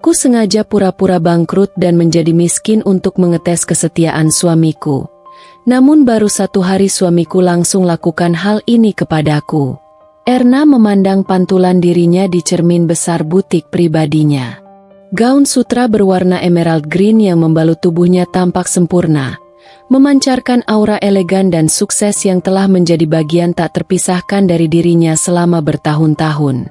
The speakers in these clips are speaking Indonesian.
Aku sengaja pura-pura bangkrut dan menjadi miskin untuk mengetes kesetiaan suamiku. Namun baru 1 hari suamiku langsung lakukan hal ini kepadaku. Erna memandang pantulan dirinya di cermin besar butik pribadinya. Gaun sutra berwarna emerald green yang membalut tubuhnya tampak sempurna, memancarkan aura elegan dan sukses yang telah menjadi bagian tak terpisahkan dari dirinya selama bertahun-tahun.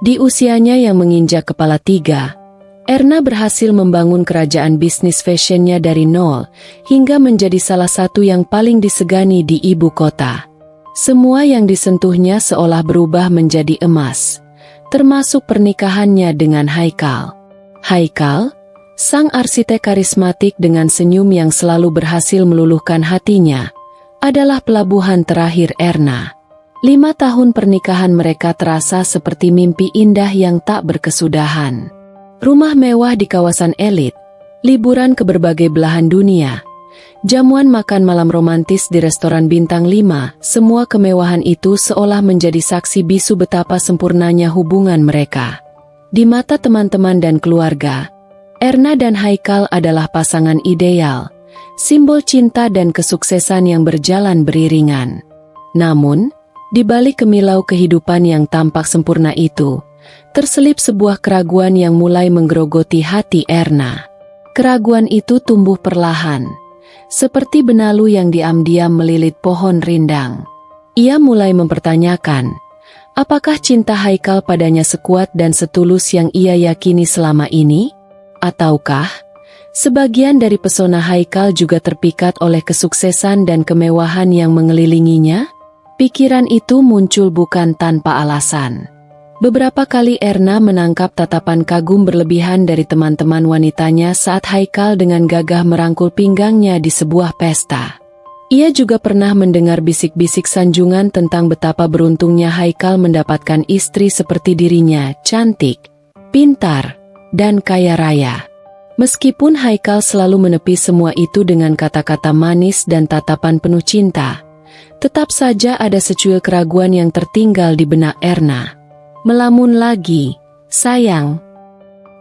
Di usianya yang menginjak kepala 3, Erna berhasil membangun kerajaan bisnis fashionnya dari nol hingga menjadi salah satu yang paling disegani di ibu kota. Semua yang disentuhnya seolah berubah menjadi emas, termasuk pernikahannya dengan Haikal. Haikal, sang arsitek karismatik dengan senyum yang selalu berhasil meluluhkan hatinya, adalah pelabuhan terakhir Erna. 5 tahun pernikahan mereka terasa seperti mimpi indah yang tak berkesudahan. Rumah mewah di kawasan elit, liburan ke berbagai belahan dunia, jamuan makan malam romantis di restoran bintang 5, semua kemewahan itu seolah menjadi saksi bisu betapa sempurnanya hubungan mereka. Di mata teman-teman dan keluarga, Erna dan Haikal adalah pasangan ideal, simbol cinta dan kesuksesan yang berjalan beriringan. Namun, di balik kemilau kehidupan yang tampak sempurna itu, terselip sebuah keraguan yang mulai menggerogoti hati Erna. Keraguan itu tumbuh perlahan, seperti benalu yang diam-diam melilit pohon rindang. Ia mulai mempertanyakan, apakah cinta Haikal padanya sekuat dan setulus yang ia yakini selama ini? Ataukah sebagian dari pesona Haikal juga terpikat oleh kesuksesan dan kemewahan yang mengelilinginya? Pikiran itu muncul bukan tanpa alasan. Beberapa kali Erna menangkap tatapan kagum berlebihan dari teman-teman wanitanya saat Haikal dengan gagah merangkul pinggangnya di sebuah pesta. Ia juga pernah mendengar bisik-bisik sanjungan tentang betapa beruntungnya Haikal mendapatkan istri seperti dirinya, cantik, pintar, dan kaya raya. Meskipun Haikal selalu menepi semua itu dengan kata-kata manis dan tatapan penuh cinta, tetap saja ada secuil keraguan yang tertinggal di benak Erna. Melamun lagi, sayang.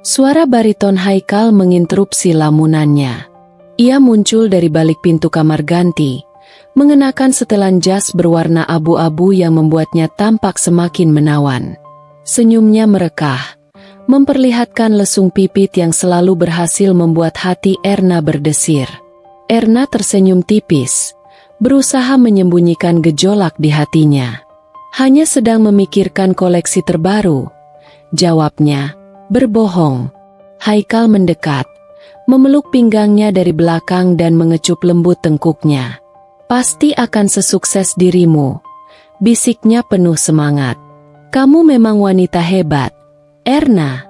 Suara bariton Haikal menginterupsi lamunannya. Ia muncul dari balik pintu kamar ganti, mengenakan setelan jas berwarna abu-abu yang membuatnya tampak semakin menawan. Senyumnya merekah, memperlihatkan lesung pipit yang selalu berhasil membuat hati Erna berdesir. Erna tersenyum tipis, berusaha menyembunyikan gejolak di hatinya. Hanya sedang memikirkan koleksi terbaru. Jawabnya, berbohong. Haikal mendekat, memeluk pinggangnya dari belakang dan mengecup lembut tengkuknya. Pasti akan sesukses dirimu, bisiknya penuh semangat. Kamu memang wanita hebat, Erna.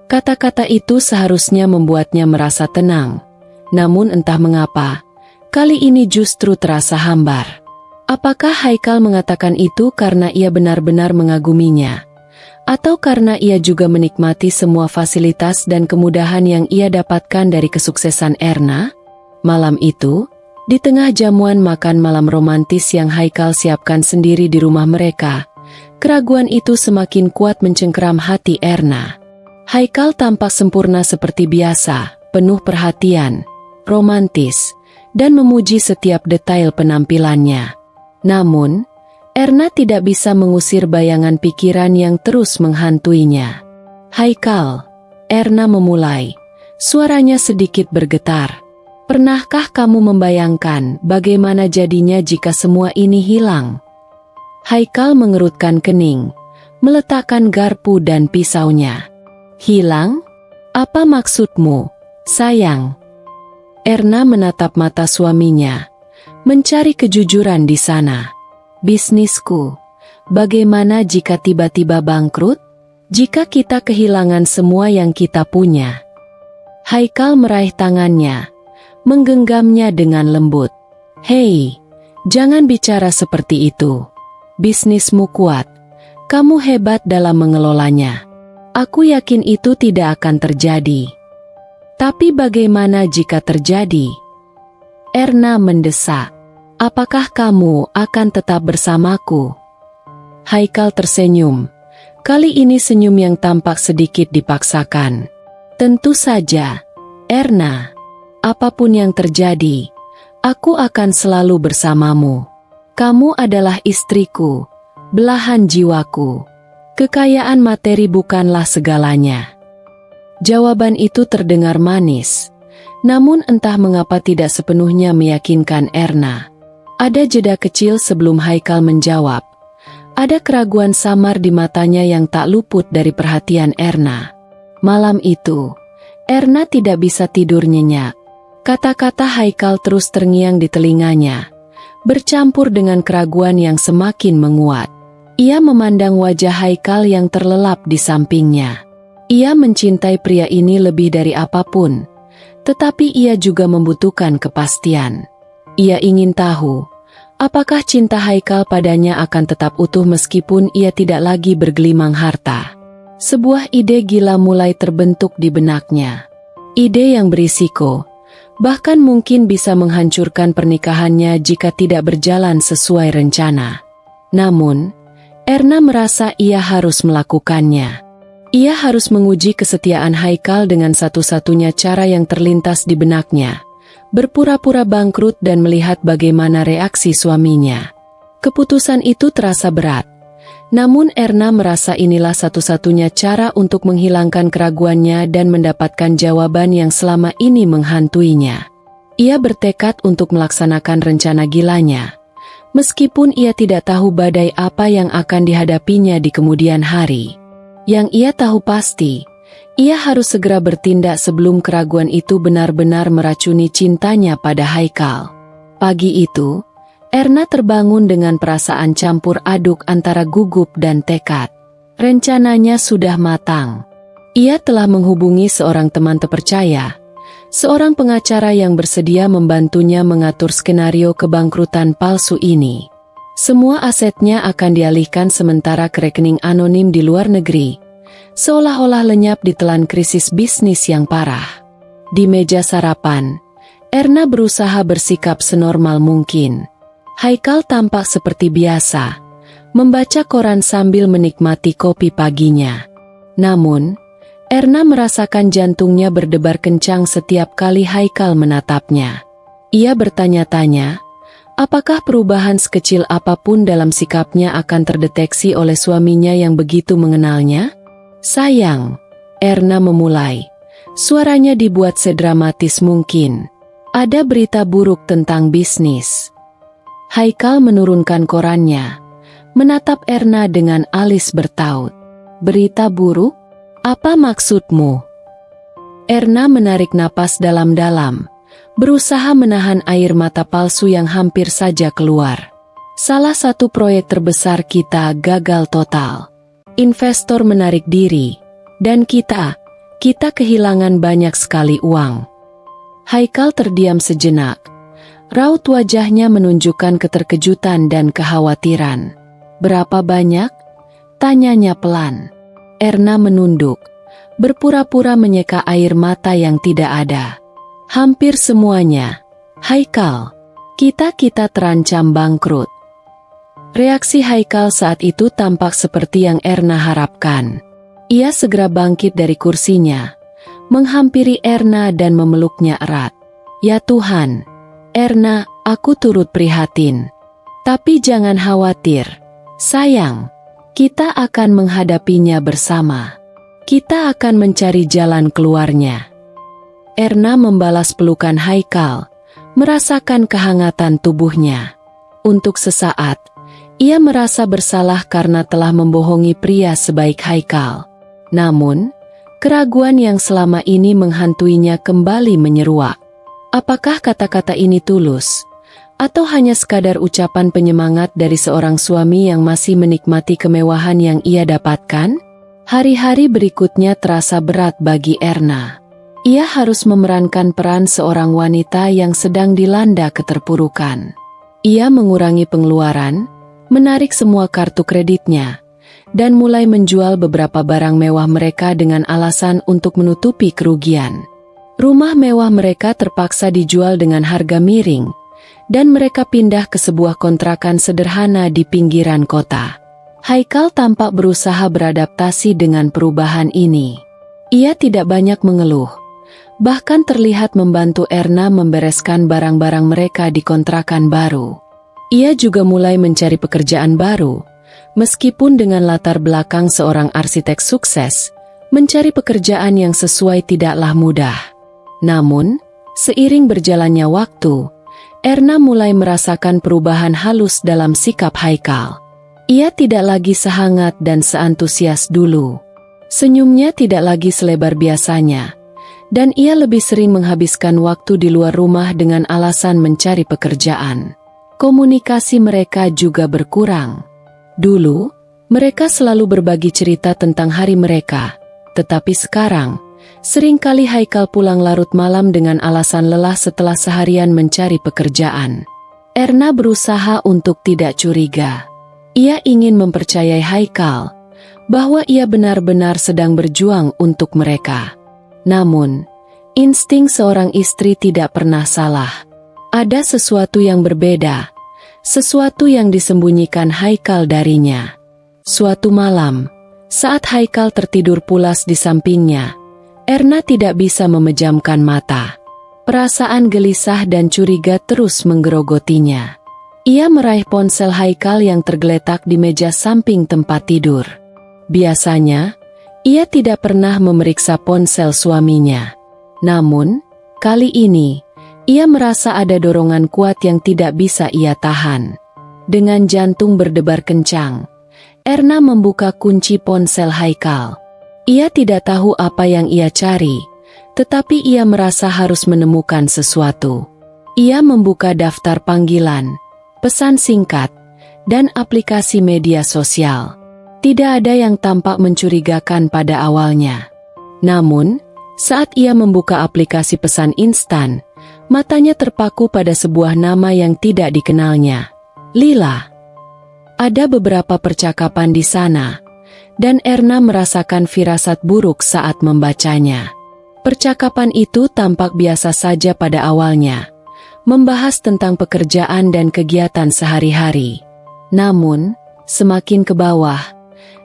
Kata-kata itu seharusnya membuatnya merasa tenang. Namun entah mengapa, kali ini justru terasa hambar. Apakah Haikal mengatakan itu karena ia benar-benar mengaguminya? Atau karena ia juga menikmati semua fasilitas dan kemudahan yang ia dapatkan dari kesuksesan Erna? Malam itu, di tengah jamuan makan malam romantis yang Haikal siapkan sendiri di rumah mereka, keraguan itu semakin kuat mencengkeram hati Erna. Haikal tampak sempurna seperti biasa, penuh perhatian, romantis, dan memuji setiap detail penampilannya. Namun, Erna tidak bisa mengusir bayangan pikiran yang terus menghantuinya. Haikal, Erna memulai, suaranya sedikit bergetar. Pernahkah kamu membayangkan bagaimana jadinya jika semua ini hilang? Haikal mengerutkan kening, meletakkan garpu dan pisaunya. Hilang? Apa maksudmu, sayang? Erna menatap mata suaminya, mencari kejujuran di sana. Bisnisku, bagaimana jika tiba-tiba bangkrut? Jika kita kehilangan semua yang kita punya? Haikal meraih tangannya, menggenggamnya dengan lembut. Hei, jangan bicara seperti itu. Bisnismu kuat, kamu hebat dalam mengelolanya. Aku yakin itu tidak akan terjadi. Tapi bagaimana jika terjadi? Erna mendesak. Apakah kamu akan tetap bersamaku? Haikal tersenyum. Kali ini senyum yang tampak sedikit dipaksakan. Tentu saja, Erna. Apapun yang terjadi, aku akan selalu bersamamu. Kamu adalah istriku, belahan jiwaku. Kekayaan materi bukanlah segalanya. Jawaban itu terdengar manis, namun entah mengapa tidak sepenuhnya meyakinkan Erna. Ada jeda kecil sebelum Haikal menjawab. Ada keraguan samar di matanya yang tak luput dari perhatian Erna. Malam itu, Erna tidak bisa tidur nyenyak. Kata-kata Haikal terus terngiang di telinganya, bercampur dengan keraguan yang semakin menguat. Ia memandang wajah Haikal yang terlelap di sampingnya. Ia mencintai pria ini lebih dari apapun, tetapi ia juga membutuhkan kepastian. Ia ingin tahu, apakah cinta Haikal padanya akan tetap utuh meskipun ia tidak lagi bergelimang harta. Sebuah ide gila mulai terbentuk di benaknya. Ide yang berisiko, bahkan mungkin bisa menghancurkan pernikahannya jika tidak berjalan sesuai rencana. Namun, Erna merasa ia harus melakukannya. Ia harus menguji kesetiaan Haikal dengan satu-satunya cara yang terlintas di benaknya, berpura-pura bangkrut dan melihat bagaimana reaksi suaminya. Keputusan itu terasa berat, namun Erna merasa inilah satu-satunya cara untuk menghilangkan keraguannya dan mendapatkan jawaban yang selama ini menghantuinya. Ia bertekad untuk melaksanakan rencana gilanya, meskipun ia tidak tahu badai apa yang akan dihadapinya di kemudian hari. Yang ia tahu pasti, ia harus segera bertindak sebelum keraguan itu benar-benar meracuni cintanya pada Haikal. Pagi itu, Erna terbangun dengan perasaan campur aduk antara gugup dan tekad. Rencananya sudah matang. Ia telah menghubungi seorang teman terpercaya, seorang pengacara yang bersedia membantunya mengatur skenario kebangkrutan palsu ini. Semua asetnya akan dialihkan sementara ke rekening anonim di luar negeri, seolah-olah lenyap ditelan krisis bisnis yang parah. Di meja sarapan, Erna berusaha bersikap senormal mungkin. Haikal tampak seperti biasa, membaca koran sambil menikmati kopi paginya. Namun, Erna merasakan jantungnya berdebar kencang setiap kali Haikal menatapnya. Ia bertanya-tanya, apakah perubahan sekecil apapun dalam sikapnya akan terdeteksi oleh suaminya yang begitu mengenalnya? Sayang, Erna memulai. Suaranya dibuat sedramatis mungkin. Ada berita buruk tentang bisnis. Haikal menurunkan korannya, menatap Erna dengan alis bertaut. Berita buruk? Apa maksudmu? Erna menarik napas dalam-dalam, berusaha menahan air mata palsu yang hampir saja keluar. Salah satu proyek terbesar kita gagal total. Investor menarik diri, dan kita kehilangan banyak sekali uang. Haikal terdiam sejenak. Raut wajahnya menunjukkan keterkejutan dan kekhawatiran. Berapa banyak? Tanyanya pelan. Erna menunduk, berpura-pura menyeka air mata yang tidak ada. Hampir semuanya. Haikal, kita terancam bangkrut. Reaksi Haikal saat itu tampak seperti yang Erna harapkan. Ia segera bangkit dari kursinya, menghampiri Erna dan memeluknya erat. Ya Tuhan, Erna, aku turut prihatin. Tapi jangan khawatir, sayang. Kita akan menghadapinya bersama. Kita akan mencari jalan keluarnya. Erna membalas pelukan Haikal, merasakan kehangatan tubuhnya. Untuk sesaat, ia merasa bersalah karena telah membohongi pria sebaik Haikal. Namun, keraguan yang selama ini menghantuinya kembali menyeruak. Apakah kata-kata ini tulus? Atau hanya sekadar ucapan penyemangat dari seorang suami yang masih menikmati kemewahan yang ia dapatkan? Hari-hari berikutnya terasa berat bagi Erna. Ia harus memerankan peran seorang wanita yang sedang dilanda keterpurukan. Ia mengurangi pengeluaran, menarik semua kartu kreditnya, dan mulai menjual beberapa barang mewah mereka dengan alasan untuk menutupi kerugian. Rumah mewah mereka terpaksa dijual dengan harga miring, dan mereka pindah ke sebuah kontrakan sederhana di pinggiran kota. Haikal tampak berusaha beradaptasi dengan perubahan ini. Ia tidak banyak mengeluh. Bahkan terlihat membantu Erna membereskan barang-barang mereka di kontrakan baru. Ia juga mulai mencari pekerjaan baru. Meskipun dengan latar belakang seorang arsitek sukses, mencari pekerjaan yang sesuai tidaklah mudah. Namun, seiring berjalannya waktu, Erna mulai merasakan perubahan halus dalam sikap Haikal. Ia tidak lagi sehangat dan seantusias dulu. Senyumnya tidak lagi selebar biasanya, dan ia lebih sering menghabiskan waktu di luar rumah dengan alasan mencari pekerjaan. Komunikasi mereka juga berkurang. Dulu, mereka selalu berbagi cerita tentang hari mereka, tetapi sekarang, seringkali Haikal pulang larut malam dengan alasan lelah setelah seharian mencari pekerjaan. Erna berusaha untuk tidak curiga. Ia ingin mempercayai Haikal bahwa ia benar-benar sedang berjuang untuk mereka. Namun, insting seorang istri tidak pernah salah. Ada sesuatu yang berbeda, sesuatu yang disembunyikan Haikal darinya. Suatu malam, saat Haikal tertidur pulas di sampingnya, Erna tidak bisa memejamkan mata. Perasaan gelisah dan curiga terus menggerogotinya. Ia meraih ponsel Haikal yang tergeletak di meja samping tempat tidur. Biasanya, ia tidak pernah memeriksa ponsel suaminya. Namun, kali ini, ia merasa ada dorongan kuat yang tidak bisa ia tahan. Dengan jantung berdebar kencang, Erna membuka kunci ponsel Haikal. Ia tidak tahu apa yang ia cari, tetapi ia merasa harus menemukan sesuatu. Ia membuka daftar panggilan, pesan singkat, dan aplikasi media sosial. Tidak ada yang tampak mencurigakan pada awalnya. Namun, saat ia membuka aplikasi pesan instan, matanya terpaku pada sebuah nama yang tidak dikenalnya. Lila. Ada beberapa percakapan di sana, dan Erna merasakan firasat buruk saat membacanya. Percakapan itu tampak biasa saja pada awalnya, membahas tentang pekerjaan dan kegiatan sehari-hari. Namun, semakin ke bawah,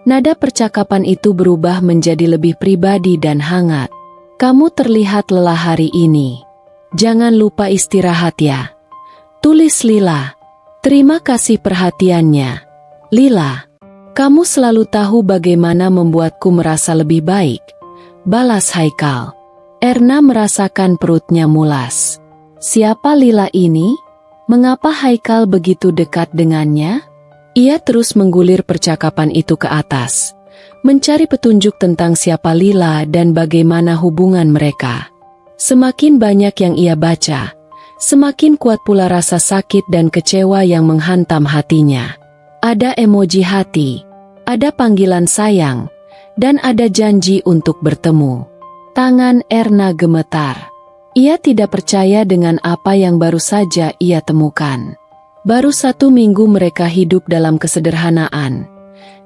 nada percakapan itu berubah menjadi lebih pribadi dan hangat. Kamu terlihat lelah hari ini. Jangan lupa istirahat ya. Tulis Lila. Terima kasih perhatiannya. Lila, kamu selalu tahu bagaimana membuatku merasa lebih baik. Balas Haikal. Erna merasakan perutnya mulas. Siapa Lila ini? Mengapa Haikal begitu dekat dengannya? Ia terus menggulir percakapan itu ke atas, mencari petunjuk tentang siapa Lila dan bagaimana hubungan mereka. Semakin banyak yang ia baca, semakin kuat pula rasa sakit dan kecewa yang menghantam hatinya. Ada emoji hati, ada panggilan sayang, dan ada janji untuk bertemu. Tangan Erna gemetar. Ia tidak percaya dengan apa yang baru saja ia temukan. Baru 1 minggu mereka hidup dalam kesederhanaan,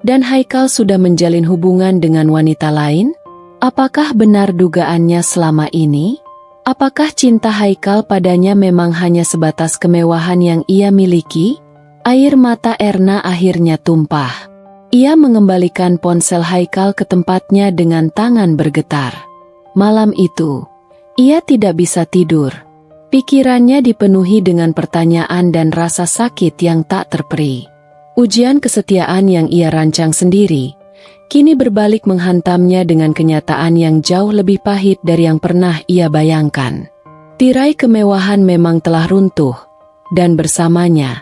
dan Haikal sudah menjalin hubungan dengan wanita lain? Apakah benar dugaannya selama ini? Apakah cinta Haikal padanya memang hanya sebatas kemewahan yang ia miliki? Air mata Erna akhirnya tumpah. Ia mengembalikan ponsel Haikal ke tempatnya dengan tangan bergetar. Malam itu, ia tidak bisa tidur. Pikirannya dipenuhi dengan pertanyaan dan rasa sakit yang tak terperi. Ujian kesetiaan yang ia rancang sendiri, kini berbalik menghantamnya dengan kenyataan yang jauh lebih pahit dari yang pernah ia bayangkan. Tirai kemewahan memang telah runtuh, dan bersamanya,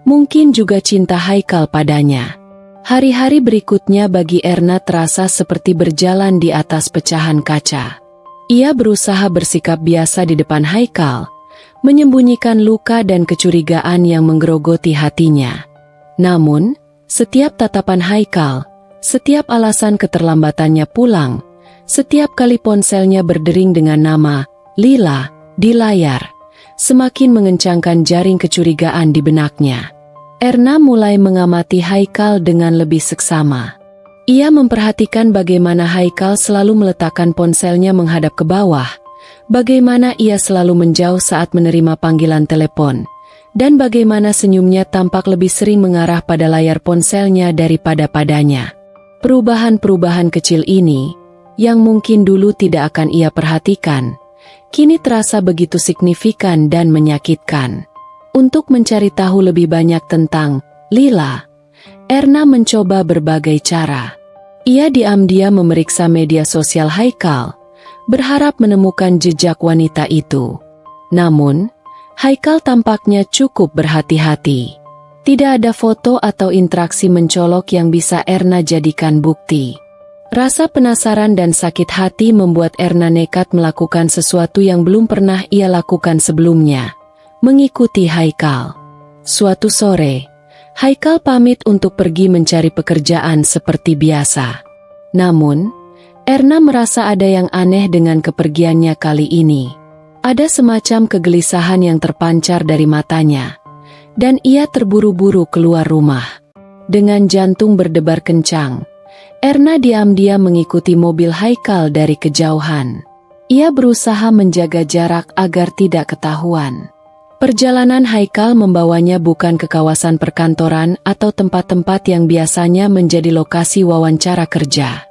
mungkin juga cinta Haikal padanya. Hari-hari berikutnya bagi Erna terasa seperti berjalan di atas pecahan kaca. Ia berusaha bersikap biasa di depan Haikal, menyembunyikan luka dan kecurigaan yang menggerogoti hatinya. Namun, setiap tatapan Haikal, setiap alasan keterlambatannya pulang, setiap kali ponselnya berdering dengan nama Lila di layar, semakin mengencangkan jaring kecurigaan di benaknya. Erna mulai mengamati Haikal dengan lebih seksama. Ia memperhatikan bagaimana Haikal selalu meletakkan ponselnya menghadap ke bawah, bagaimana ia selalu menjauh saat menerima panggilan telepon, dan bagaimana senyumnya tampak lebih sering mengarah pada layar ponselnya daripada padanya. Perubahan-perubahan kecil ini yang mungkin dulu tidak akan ia perhatikan, kini terasa begitu signifikan dan menyakitkan. Untuk mencari tahu lebih banyak tentang Lila, Erna mencoba berbagai cara. Ia diam-diam memeriksa media sosial Haikal, berharap menemukan jejak wanita itu. Namun, Haikal tampaknya cukup berhati-hati. Tidak ada foto atau interaksi mencolok yang bisa Erna jadikan bukti. Rasa penasaran dan sakit hati membuat Erna nekat melakukan sesuatu yang belum pernah ia lakukan sebelumnya, mengikuti Haikal. Suatu sore, Haikal pamit untuk pergi mencari pekerjaan seperti biasa. Namun, Erna merasa ada yang aneh dengan kepergiannya kali ini. Ada semacam kegelisahan yang terpancar dari matanya, dan ia terburu-buru keluar rumah. Dengan jantung berdebar kencang, Erna diam-diam mengikuti mobil Haikal dari kejauhan. Ia berusaha menjaga jarak agar tidak ketahuan. Perjalanan Haikal membawanya bukan ke kawasan perkantoran atau tempat-tempat yang biasanya menjadi lokasi wawancara kerja.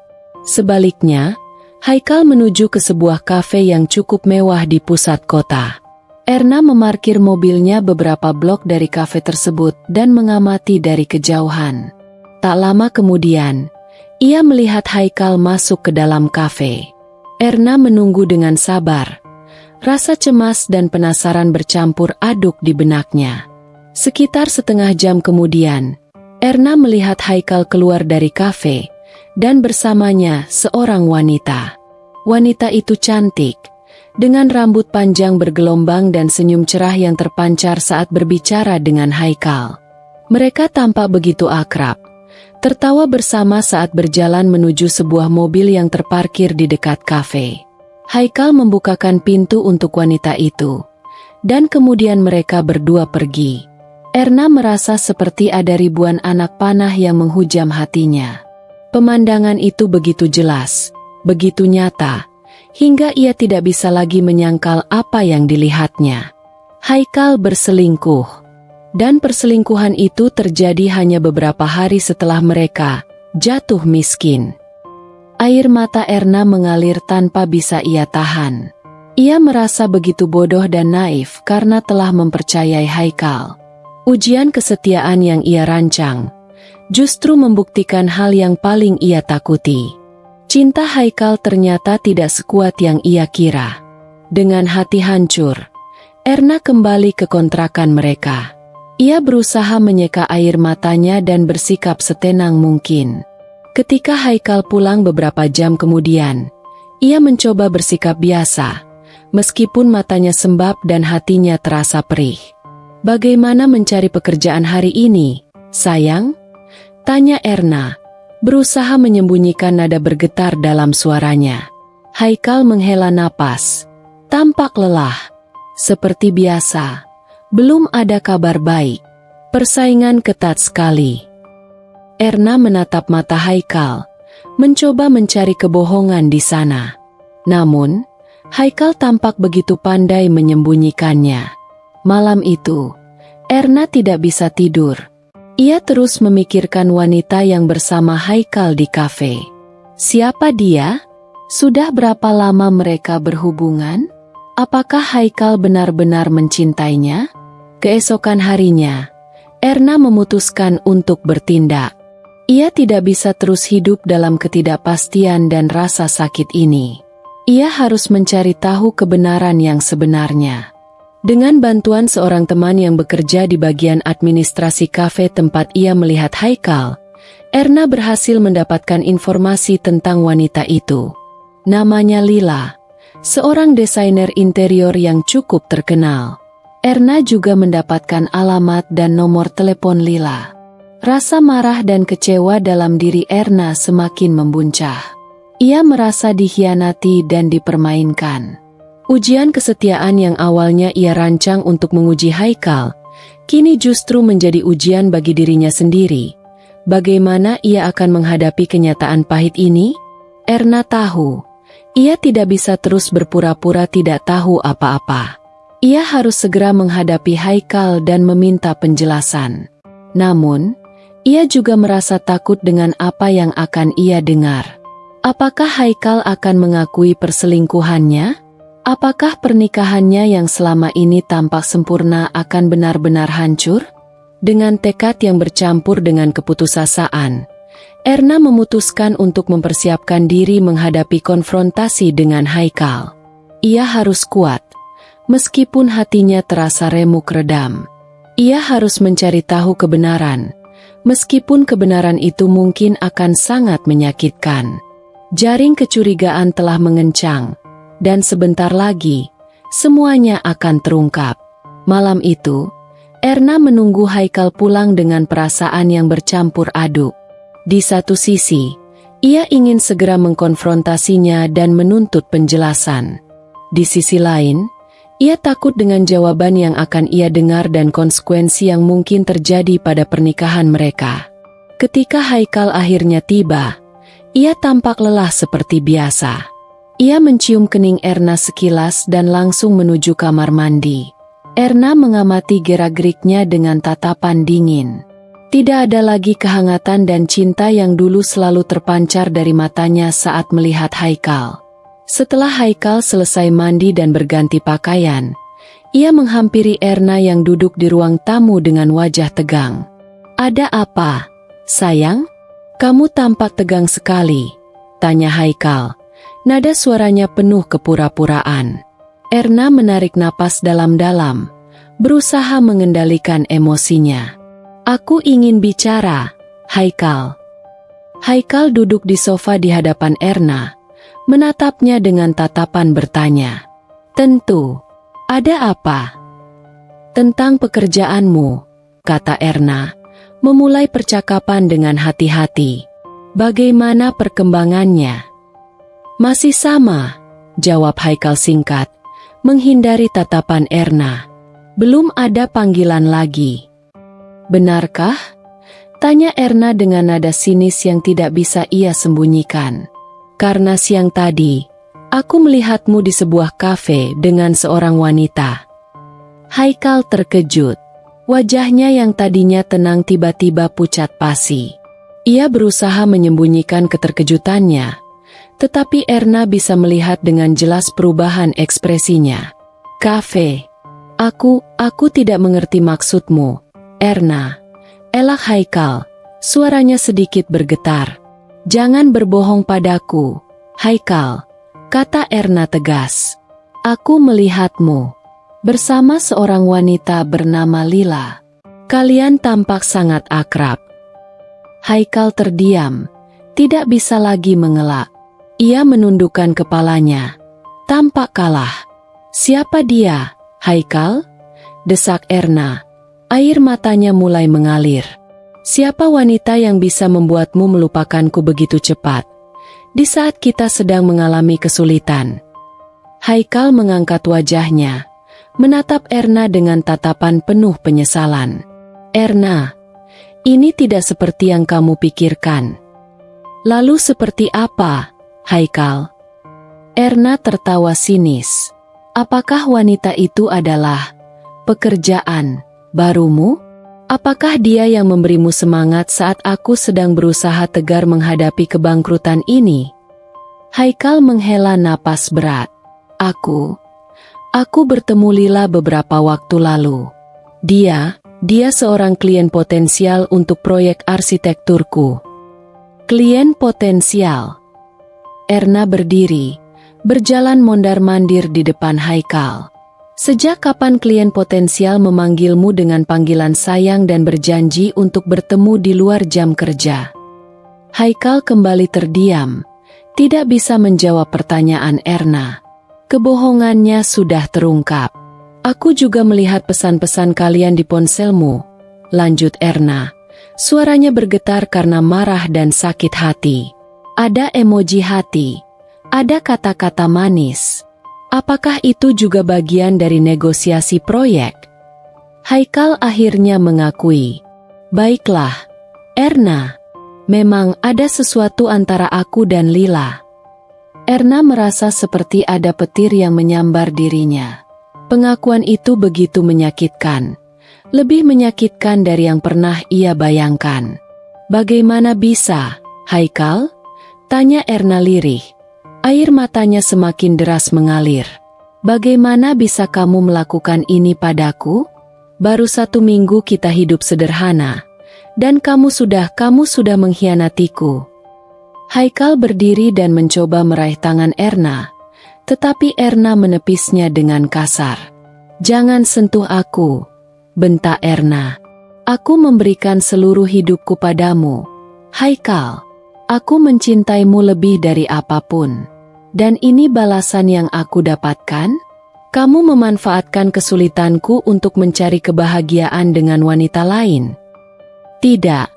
Sebaliknya, Haikal menuju ke sebuah kafe yang cukup mewah di pusat kota. Erna memarkir mobilnya beberapa blok dari kafe tersebut dan mengamati dari kejauhan. Tak lama kemudian, ia melihat Haikal masuk ke dalam kafe. Erna menunggu dengan sabar. Rasa cemas dan penasaran bercampur aduk di benaknya. Sekitar setengah jam kemudian, Erna melihat Haikal keluar dari kafe, dan bersamanya seorang wanita. Wanita itu cantik, dengan rambut panjang bergelombang dan senyum cerah yang terpancar saat berbicara dengan Haikal. Mereka tampak begitu akrab, tertawa bersama saat berjalan menuju sebuah mobil yang terparkir di dekat kafe. Haikal membukakan pintu untuk wanita itu, dan kemudian mereka berdua pergi. Erna merasa seperti ada ribuan anak panah yang menghujam hatinya. Pemandangan itu begitu jelas, begitu nyata, hingga ia tidak bisa lagi menyangkal apa yang dilihatnya. Haikal berselingkuh, dan perselingkuhan itu terjadi hanya beberapa hari setelah mereka jatuh miskin. Air mata Erna mengalir tanpa bisa ia tahan. Ia merasa begitu bodoh dan naif karena telah mempercayai Haikal. Ujian kesetiaan yang ia rancang justru membuktikan hal yang paling ia takuti. Cinta Haikal ternyata tidak sekuat yang ia kira. Dengan hati hancur, Erna kembali ke kontrakan mereka. Ia berusaha menyeka air matanya dan bersikap setenang mungkin. Ketika Haikal pulang beberapa jam kemudian, ia mencoba bersikap biasa, meskipun matanya sembab dan hatinya terasa perih. "Bagaimana mencari pekerjaan hari ini, sayang?" tanya Erna, berusaha menyembunyikan nada bergetar dalam suaranya. Haikal menghela napas, tampak lelah. Seperti biasa, belum ada kabar baik. Persaingan ketat sekali. Erna menatap mata Haikal, mencoba mencari kebohongan di sana. Namun, Haikal tampak begitu pandai menyembunyikannya. Malam itu, Erna tidak bisa tidur. Ia terus memikirkan wanita yang bersama Haikal di kafe. Siapa dia? Sudah berapa lama mereka berhubungan? Apakah Haikal benar-benar mencintainya? Keesokan harinya, Erna memutuskan untuk bertindak. Ia tidak bisa terus hidup dalam ketidakpastian dan rasa sakit ini. Ia harus mencari tahu kebenaran yang sebenarnya. Dengan bantuan seorang teman yang bekerja di bagian administrasi kafe tempat ia melihat Haikal, Erna berhasil mendapatkan informasi tentang wanita itu. Namanya Lila, seorang desainer interior yang cukup terkenal. Erna juga mendapatkan alamat dan nomor telepon Lila. Rasa marah dan kecewa dalam diri Erna semakin membuncah. Ia merasa dikhianati dan dipermainkan. Ujian kesetiaan yang awalnya ia rancang untuk menguji Haikal, kini justru menjadi ujian bagi dirinya sendiri. Bagaimana ia akan menghadapi kenyataan pahit ini? Erna tahu, ia tidak bisa terus berpura-pura tidak tahu apa-apa. Ia harus segera menghadapi Haikal dan meminta penjelasan. Namun, ia juga merasa takut dengan apa yang akan ia dengar. Apakah Haikal akan mengakui perselingkuhannya? Apakah pernikahannya yang selama ini tampak sempurna akan benar-benar hancur? Dengan tekad yang bercampur dengan keputusasaan, Erna memutuskan untuk mempersiapkan diri menghadapi konfrontasi dengan Haikal. Ia harus kuat, meskipun hatinya terasa remuk redam. Ia harus mencari tahu kebenaran, meskipun kebenaran itu mungkin akan sangat menyakitkan. Jaring kecurigaan telah mengencang, dan sebentar lagi, semuanya akan terungkap. Malam itu, Erna menunggu Haikal pulang dengan perasaan yang bercampur aduk. Di satu sisi, ia ingin segera mengkonfrontasinya dan menuntut penjelasan. Di sisi lain, ia takut dengan jawaban yang akan ia dengar dan konsekuensi yang mungkin terjadi pada pernikahan mereka. Ketika Haikal akhirnya tiba, ia tampak lelah seperti biasa. Ia mencium kening Erna sekilas dan langsung menuju kamar mandi. Erna mengamati gerak-geriknya dengan tatapan dingin. Tidak ada lagi kehangatan dan cinta yang dulu selalu terpancar dari matanya saat melihat Haikal. Setelah Haikal selesai mandi dan berganti pakaian, ia menghampiri Erna yang duduk di ruang tamu dengan wajah tegang. "Ada apa, sayang? Kamu tampak tegang sekali," tanya Haikal. Nada suaranya penuh kepura-puraan. Erna menarik napas dalam-dalam, berusaha mengendalikan emosinya. "Aku ingin bicara, Haikal." Haikal duduk di sofa di hadapan Erna, menatapnya dengan tatapan bertanya. "Tentu, ada apa?" "Tentang pekerjaanmu," kata Erna, memulai percakapan dengan hati-hati. "Bagaimana perkembangannya?" "Masih sama," jawab Haikal singkat, menghindari tatapan Erna. "Belum ada panggilan lagi." "Benarkah?" tanya Erna dengan nada sinis yang tidak bisa ia sembunyikan. "Karena siang tadi, aku melihatmu di sebuah kafe dengan seorang wanita." Haikal terkejut. Wajahnya yang tadinya tenang tiba-tiba pucat pasi. Ia berusaha menyembunyikan keterkejutannya, tetapi Erna bisa melihat dengan jelas perubahan ekspresinya. "Kafe? Aku tidak mengerti maksudmu, Erna." Elak Haikal, suaranya sedikit bergetar. "Jangan berbohong padaku, Haikal," kata Erna tegas. "Aku melihatmu bersama seorang wanita bernama Lila. Kalian tampak sangat akrab." Haikal terdiam, tidak bisa lagi mengelak. Ia menundukkan kepalanya, tampak kalah. "Siapa dia, Haikal?" desak Erna. Air matanya mulai mengalir. "Siapa wanita yang bisa membuatmu melupakanku begitu cepat, di saat kita sedang mengalami kesulitan?" Haikal mengangkat wajahnya, menatap Erna dengan tatapan penuh penyesalan. "Erna, ini tidak seperti yang kamu pikirkan." "Lalu seperti apa, Haikal?" Erna tertawa sinis. "Apakah wanita itu adalah pekerjaan barumu? Apakah dia yang memberimu semangat saat aku sedang berusaha tegar menghadapi kebangkrutan ini?" Haikal menghela napas berat. Aku bertemu Lila beberapa waktu lalu. Dia seorang klien potensial untuk proyek arsitekturku." "Klien potensial?" Erna berdiri, berjalan mondar-mandir di depan Haikal. "Sejak kapan klien potensial memanggilmu dengan panggilan sayang dan berjanji untuk bertemu di luar jam kerja?" Haikal kembali terdiam, tidak bisa menjawab pertanyaan Erna. Kebohongannya sudah terungkap. "Aku juga melihat pesan-pesan kalian di ponselmu," lanjut Erna. Suaranya bergetar karena marah dan sakit hati. Ada emoji hati, ada kata-kata manis. Apakah itu juga bagian dari negosiasi proyek? Haikal akhirnya mengakui. "Baiklah, Erna, memang ada sesuatu antara aku dan Lila." Erna merasa seperti ada petir yang menyambar dirinya. Pengakuan itu begitu menyakitkan, lebih menyakitkan dari yang pernah ia bayangkan. "Bagaimana bisa, Haikal?" Tanya Erna lirih. Air matanya semakin deras mengalir. Bagaimana bisa kamu melakukan ini padaku? Baru 1 minggu kita hidup sederhana. Dan kamu sudah mengkhianatiku. Haikal berdiri dan mencoba meraih tangan Erna. Tetapi Erna menepisnya dengan kasar. Jangan sentuh aku, bentak Erna. Aku memberikan seluruh hidupku padamu. Haikal, aku mencintaimu lebih dari apapun. Dan ini balasan yang aku dapatkan? Kamu memanfaatkan kesulitanku untuk mencari kebahagiaan dengan wanita lain. Tidak,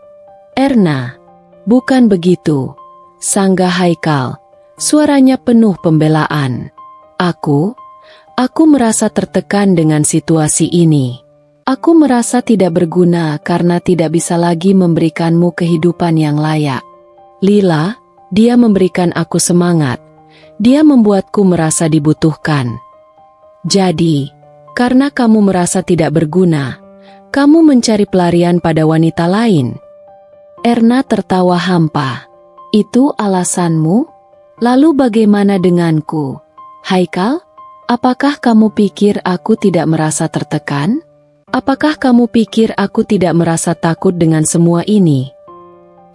Erna, bukan begitu, sanggah Haikal. Suaranya penuh pembelaan. Aku merasa tertekan dengan situasi ini. Aku merasa tidak berguna karena tidak bisa lagi memberikanmu kehidupan yang layak. Lila, dia memberikan aku semangat. Dia membuatku merasa dibutuhkan. Jadi, karena kamu merasa tidak berguna, kamu mencari pelarian pada wanita lain. Erna tertawa hampa. Itu alasanmu? Lalu bagaimana denganku? Haikal, apakah kamu pikir aku tidak merasa tertekan? Apakah kamu pikir aku tidak merasa takut dengan semua ini?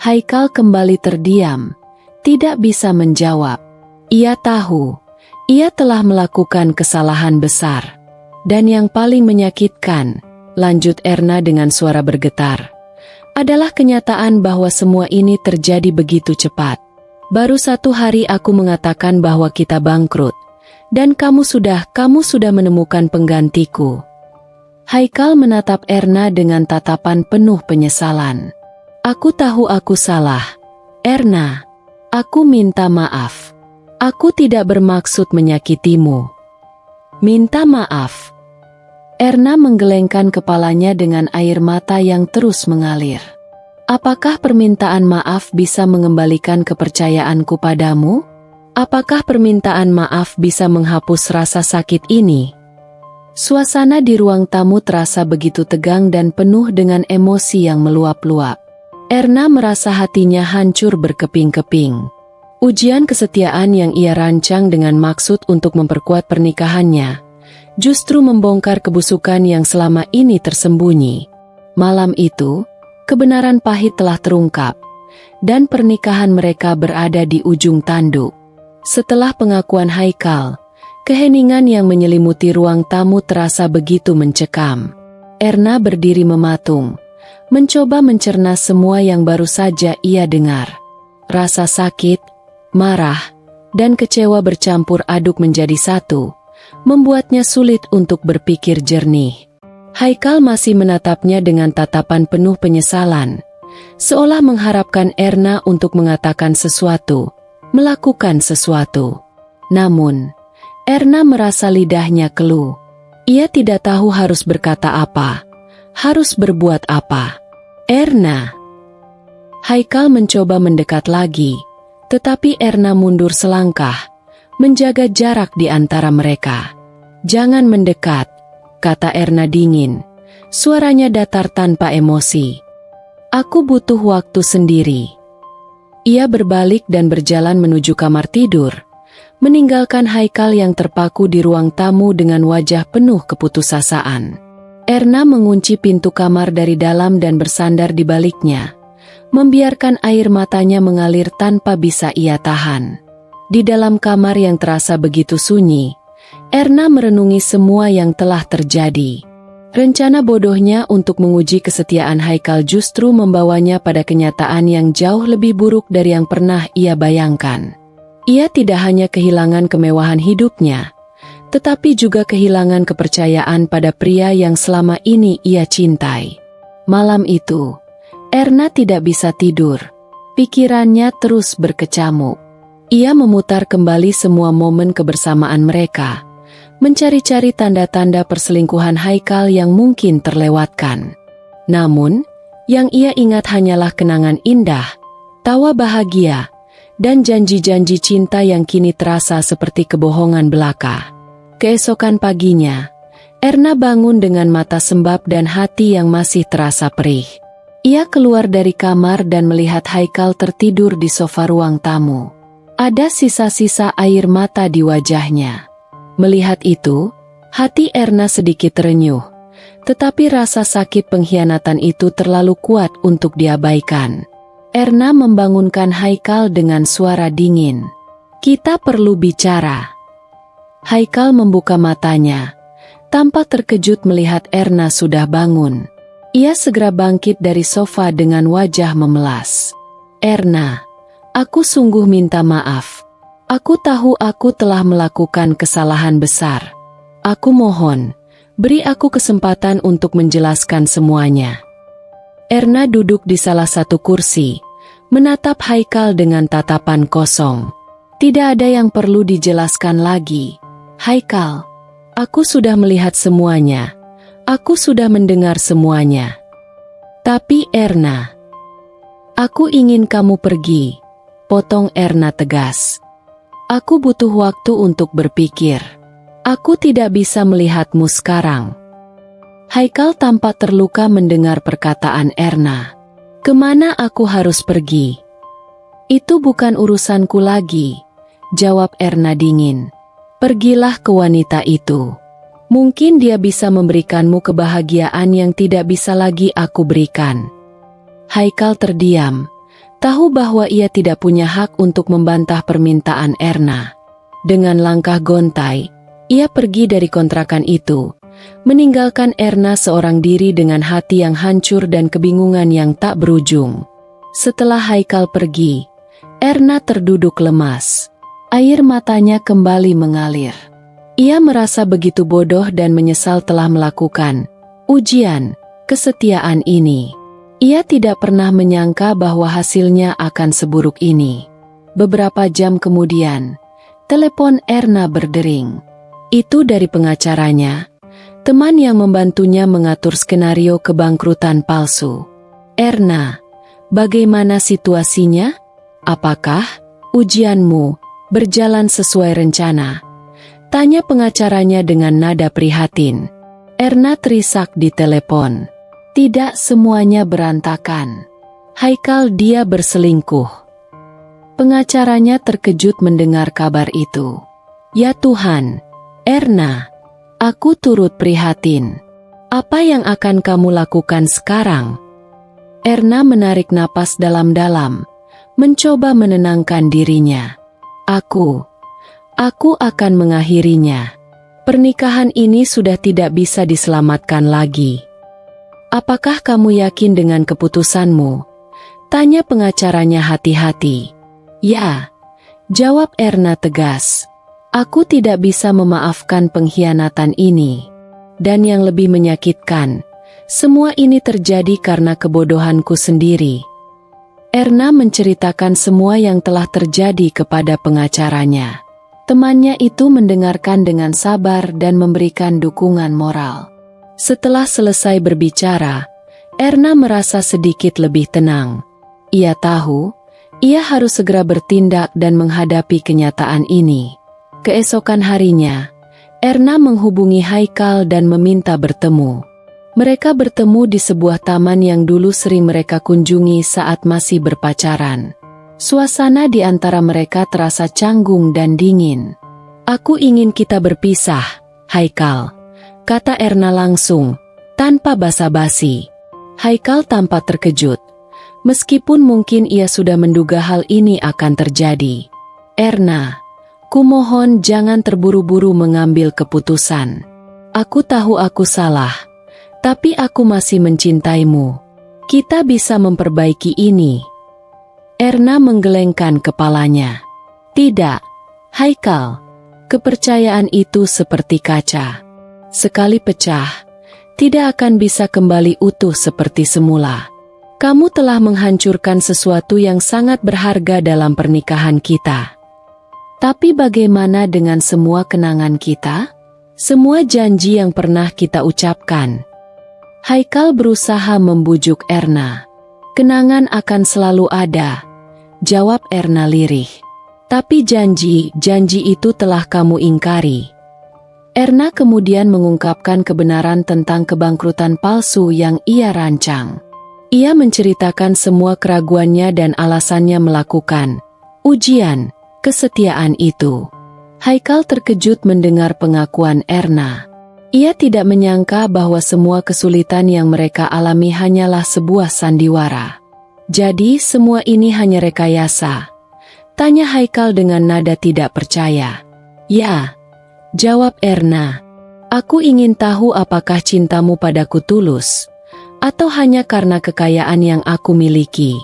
Haikal kembali terdiam, tidak bisa menjawab. Ia tahu, ia telah melakukan kesalahan besar. Dan yang paling menyakitkan, lanjut Erna dengan suara bergetar, adalah kenyataan bahwa semua ini terjadi begitu cepat. Baru 1 hari aku mengatakan bahwa kita bangkrut, dan kamu sudah menemukan penggantiku. Haikal menatap Erna dengan tatapan penuh penyesalan. Aku tahu aku salah. Erna, aku minta maaf. Aku tidak bermaksud menyakitimu. Minta maaf. Erna menggelengkan kepalanya dengan air mata yang terus mengalir. Apakah permintaan maaf bisa mengembalikan kepercayaanku padamu? Apakah permintaan maaf bisa menghapus rasa sakit ini? Suasana di ruang tamu terasa begitu tegang dan penuh dengan emosi yang meluap-luap. Erna merasa hatinya hancur berkeping-keping. Ujian kesetiaan yang ia rancang dengan maksud untuk memperkuat pernikahannya, justru membongkar kebusukan yang selama ini tersembunyi. Malam itu, kebenaran pahit telah terungkap, dan pernikahan mereka berada di ujung tanduk. Setelah pengakuan Haikal, keheningan yang menyelimuti ruang tamu terasa begitu mencekam. Erna berdiri mematung, mencoba mencerna semua yang baru saja ia dengar. Rasa sakit, marah, dan kecewa bercampur aduk menjadi satu, membuatnya sulit untuk berpikir jernih. Haikal masih menatapnya dengan tatapan penuh penyesalan, seolah mengharapkan Erna untuk mengatakan sesuatu, melakukan sesuatu. Namun, Erna merasa lidahnya keluh. Ia tidak tahu harus berkata apa, harus berbuat apa. Erna. Haikal mencoba mendekat lagi, tetapi Erna mundur selangkah, menjaga jarak di antara mereka. Jangan mendekat, kata Erna dingin. Suaranya datar tanpa emosi. Aku butuh waktu sendiri. Ia berbalik dan berjalan menuju kamar tidur, meninggalkan Haikal yang terpaku di ruang tamu dengan wajah penuh keputusasaan. Erna mengunci pintu kamar dari dalam dan bersandar di baliknya, membiarkan air matanya mengalir tanpa bisa ia tahan. Di dalam kamar yang terasa begitu sunyi, Erna merenungi semua yang telah terjadi. Rencana bodohnya untuk menguji kesetiaan Haikal justru membawanya pada kenyataan yang jauh lebih buruk dari yang pernah ia bayangkan. Ia tidak hanya kehilangan kemewahan hidupnya, tetapi juga kehilangan kepercayaan pada pria yang selama ini ia cintai. Malam itu, Erna tidak bisa tidur. Pikirannya terus berkecamuk. Ia memutar kembali semua momen kebersamaan mereka, mencari-cari tanda-tanda perselingkuhan Haikal yang mungkin terlewatkan. Namun, yang ia ingat hanyalah kenangan indah, tawa bahagia, dan janji-janji cinta yang kini terasa seperti kebohongan belaka. Keesokan paginya, Erna bangun dengan mata sembab dan hati yang masih terasa perih. Ia keluar dari kamar dan melihat Haikal tertidur di sofa ruang tamu. Ada sisa-sisa air mata di wajahnya. Melihat itu, hati Erna sedikit terenyuh. Tetapi rasa sakit pengkhianatan itu terlalu kuat untuk diabaikan. Erna membangunkan Haikal dengan suara dingin. "Kita perlu bicara." Haikal membuka matanya, tampak terkejut melihat Erna sudah bangun. Ia segera bangkit dari sofa dengan wajah memelas. "Erna, aku sungguh minta maaf. Aku tahu aku telah melakukan kesalahan besar. Aku mohon, beri aku kesempatan untuk menjelaskan semuanya." Erna duduk di salah satu kursi, menatap Haikal dengan tatapan kosong. "Tidak ada yang perlu dijelaskan lagi, Haikal. Aku sudah melihat semuanya. Aku sudah mendengar semuanya." "Tapi Erna, aku ingin kamu pergi," potong Erna tegas. "Aku butuh waktu untuk berpikir. Aku tidak bisa melihatmu sekarang." Haikal tampak terluka mendengar perkataan Erna. "Kemana aku harus pergi?" "Itu bukan urusanku lagi," jawab Erna dingin. "Pergilah ke wanita itu. Mungkin dia bisa memberikanmu kebahagiaan yang tidak bisa lagi aku berikan." Haikal terdiam, tahu bahwa ia tidak punya hak untuk membantah permintaan Erna. Dengan langkah gontai, ia pergi dari kontrakan itu, meninggalkan Erna seorang diri dengan hati yang hancur dan kebingungan yang tak berujung. Setelah Haikal pergi, Erna terduduk lemas. Air matanya kembali mengalir. Ia merasa begitu bodoh dan menyesal telah melakukan ujian kesetiaan ini. Ia tidak pernah menyangka bahwa hasilnya akan seburuk ini. Beberapa jam kemudian, telepon Erna berdering. Itu dari pengacaranya, teman yang membantunya mengatur skenario kebangkrutan palsu. "Erna, bagaimana situasinya? Apakah ujianmu berjalan sesuai rencana?" tanya pengacaranya dengan nada prihatin. Erna terisak di telepon. "Tidak semuanya berantakan. Haikal dia berselingkuh." Pengacaranya terkejut mendengar kabar itu. "Ya Tuhan, Erna, aku turut prihatin. Apa yang akan kamu lakukan sekarang?" Erna menarik napas dalam-dalam, mencoba menenangkan dirinya. Aku akan mengakhirinya. Pernikahan ini sudah tidak bisa diselamatkan lagi." "Apakah kamu yakin dengan keputusanmu?" tanya pengacaranya hati-hati. "Ya," jawab Erna tegas. "Aku tidak bisa memaafkan pengkhianatan ini. Dan yang lebih menyakitkan, semua ini terjadi karena kebodohanku sendiri." Erna menceritakan semua yang telah terjadi kepada pengacaranya. Temannya itu mendengarkan dengan sabar dan memberikan dukungan moral. Setelah selesai berbicara, Erna merasa sedikit lebih tenang. Ia tahu, ia harus segera bertindak dan menghadapi kenyataan ini. Keesokan harinya, Erna menghubungi Haikal dan meminta bertemu. Mereka bertemu di sebuah taman yang dulu sering mereka kunjungi saat masih berpacaran. Suasana di antara mereka terasa canggung dan dingin. "Aku ingin kita berpisah, Haikal," kata Erna langsung, tanpa basa-basi. Haikal tampak terkejut, meskipun mungkin ia sudah menduga hal ini akan terjadi. "Erna, kumohon jangan terburu-buru mengambil keputusan. Aku tahu aku salah, tapi aku masih mencintaimu. Kita bisa memperbaiki ini." Erna menggelengkan kepalanya. "Tidak, Haikal, kepercayaan itu seperti kaca. Sekali pecah, tidak akan bisa kembali utuh seperti semula. Kamu telah menghancurkan sesuatu yang sangat berharga dalam pernikahan kita. Tapi bagaimana dengan semua kenangan kita? Semua janji yang pernah kita ucapkan?" Haikal berusaha membujuk Erna. "Kenangan akan selalu ada," jawab Erna lirih. "Tapi janji itu telah kamu ingkari." Erna kemudian mengungkapkan kebenaran tentang kebangkrutan palsu yang ia rancang. Ia menceritakan semua keraguannya dan alasannya melakukan ujian kesetiaan itu. Haikal terkejut mendengar pengakuan Erna. Ia tidak menyangka bahwa semua kesulitan yang mereka alami hanyalah sebuah sandiwara. Jadi semua ini hanya rekayasa? Tanya Haikal dengan nada tidak percaya. Ya, jawab Erna. Aku ingin tahu apakah cintamu padaku tulus, atau hanya karena kekayaan yang aku miliki.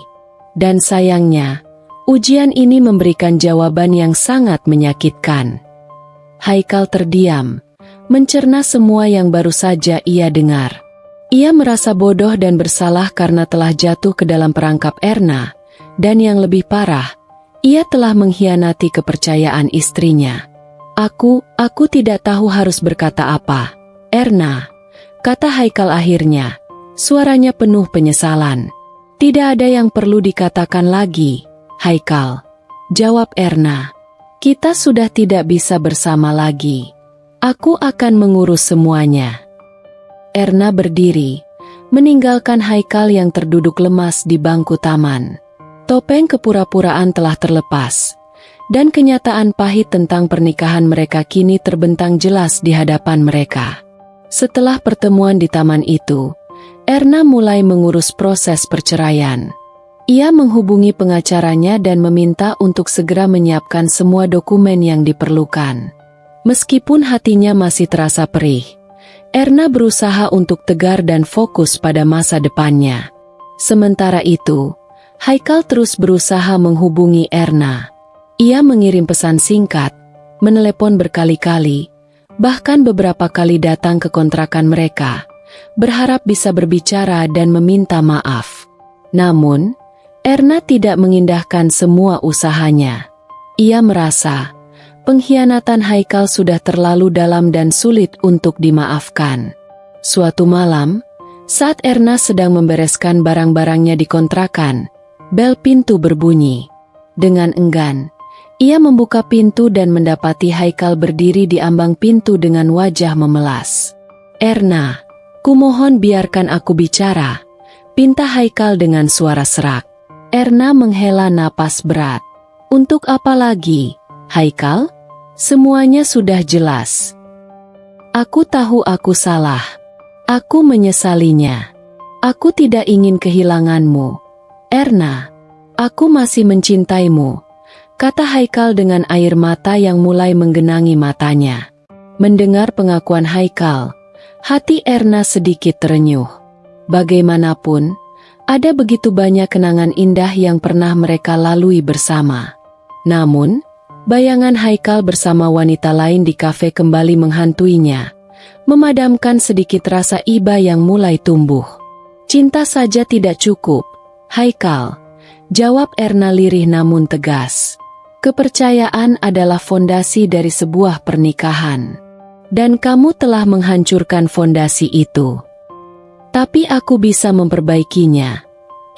Dan sayangnya, ujian ini memberikan jawaban yang sangat menyakitkan. Haikal terdiam, mencerna semua yang baru saja ia dengar. Ia merasa bodoh dan bersalah karena telah jatuh ke dalam perangkap Erna, dan yang lebih parah, ia telah mengkhianati kepercayaan istrinya. Aku tidak tahu harus berkata apa. Erna, kata Haikal akhirnya, suaranya penuh penyesalan. Tidak ada yang perlu dikatakan lagi, Haikal, jawab Erna. Kita sudah tidak bisa bersama lagi. Aku akan mengurus semuanya. Erna berdiri, meninggalkan Haikal yang terduduk lemas di bangku taman. Topeng kepura-puraan telah terlepas, dan kenyataan pahit tentang pernikahan mereka kini terbentang jelas di hadapan mereka. Setelah pertemuan di taman itu, Erna mulai mengurus proses perceraian. Ia menghubungi pengacaranya dan meminta untuk segera menyiapkan semua dokumen yang diperlukan. Meskipun hatinya masih terasa perih, Erna berusaha untuk tegar dan fokus pada masa depannya. Sementara itu, Haikal terus berusaha menghubungi Erna. Ia mengirim pesan singkat, menelepon berkali-kali, bahkan beberapa kali datang ke kontrakan mereka, berharap bisa berbicara dan meminta maaf. Namun, Erna tidak mengindahkan semua usahanya. Ia merasa pengkhianatan Haikal sudah terlalu dalam dan sulit untuk dimaafkan. Suatu malam, saat Erna sedang membereskan barang-barangnya di kontrakan, bel pintu berbunyi. Dengan enggan, ia membuka pintu dan mendapati Haikal berdiri di ambang pintu dengan wajah memelas. Erna, kumohon biarkan aku bicara, pinta Haikal dengan suara serak. Erna menghela napas berat. Untuk apa lagi, Haikal? Semuanya sudah jelas. Aku tahu aku salah. Aku menyesalinya. Aku tidak ingin kehilanganmu. Erna, aku masih mencintaimu, kata Haikal dengan air mata yang mulai menggenangi matanya. Mendengar pengakuan Haikal, hati Erna sedikit terenyuh. Bagaimanapun, ada begitu banyak kenangan indah yang pernah mereka lalui bersama. Namun, bayangan Haikal bersama wanita lain di kafe kembali menghantuinya, memadamkan sedikit rasa iba yang mulai tumbuh. Cinta saja tidak cukup, Haikal, jawab Erna lirih namun tegas. Kepercayaan adalah fondasi dari sebuah pernikahan. Dan kamu telah menghancurkan fondasi itu. Tapi aku bisa memperbaikinya.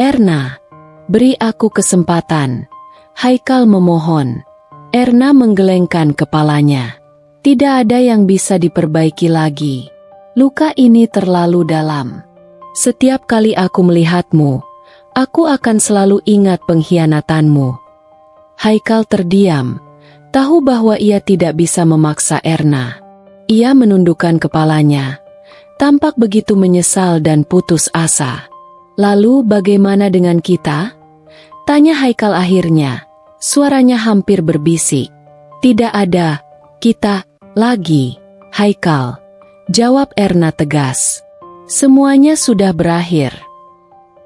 Erna, beri aku kesempatan. Haikal memohon. Erna menggelengkan kepalanya. Tidak ada yang bisa diperbaiki lagi. Luka ini terlalu dalam. Setiap kali aku melihatmu, aku akan selalu ingat pengkhianatanmu. Haikal terdiam, tahu bahwa ia tidak bisa memaksa Erna. Ia menundukkan kepalanya, tampak begitu menyesal dan putus asa. Lalu bagaimana dengan kita? Tanya Haikal akhirnya. Suaranya hampir berbisik. Tidak ada kita lagi, Haikal, jawab Erna tegas. Semuanya sudah berakhir.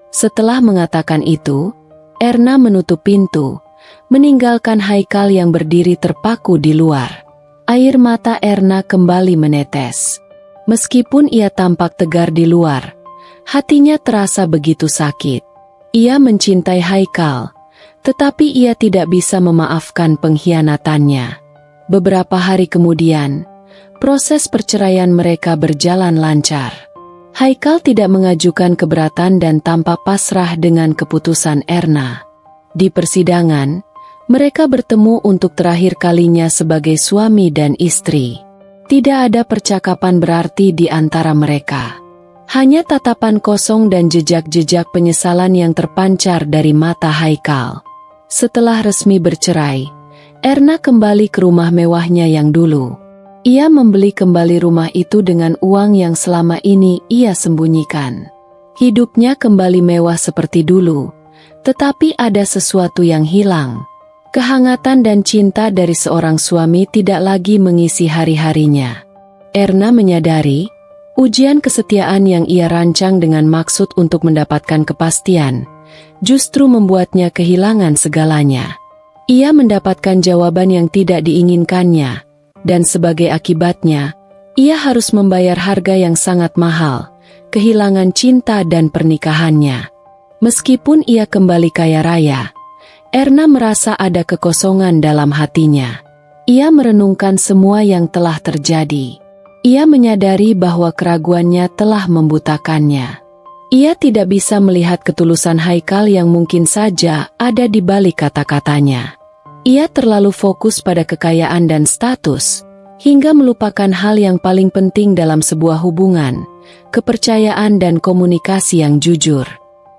Setelah mengatakan itu, Erna menutup pintu, meninggalkan Haikal yang berdiri terpaku di luar. Air mata Erna kembali menetes. Meskipun ia tampak tegar di luar, hatinya terasa begitu sakit. Ia mencintai Haikal, tetapi ia tidak bisa memaafkan pengkhianatannya. Beberapa hari kemudian, proses perceraian mereka berjalan lancar. Haikal tidak mengajukan keberatan dan tampak pasrah dengan keputusan Erna. Di persidangan, mereka bertemu untuk terakhir kalinya sebagai suami dan istri. Tidak ada percakapan berarti di antara mereka. Hanya tatapan kosong dan jejak-jejak penyesalan yang terpancar dari mata Haikal. Setelah resmi bercerai, Erna kembali ke rumah mewahnya yang dulu. Ia membeli kembali rumah itu dengan uang yang selama ini ia sembunyikan. Hidupnya kembali mewah seperti dulu, tetapi ada sesuatu yang hilang. Kehangatan dan cinta dari seorang suami tidak lagi mengisi hari-harinya. Erna menyadari, ujian kesetiaan yang ia rancang dengan maksud untuk mendapatkan kepastian, justru membuatnya kehilangan segalanya. Ia mendapatkan jawaban yang tidak diinginkannya, dan sebagai akibatnya, ia harus membayar harga yang sangat mahal, kehilangan cinta dan pernikahannya. Meskipun ia kembali kaya raya, Erna merasa ada kekosongan dalam hatinya. Ia merenungkan semua yang telah terjadi. Ia menyadari bahwa keraguannya telah membutakannya. Ia tidak bisa melihat ketulusan Haikal yang mungkin saja ada di balik kata-katanya. Ia terlalu fokus pada kekayaan dan status, hingga melupakan hal yang paling penting dalam sebuah hubungan, kepercayaan dan komunikasi yang jujur.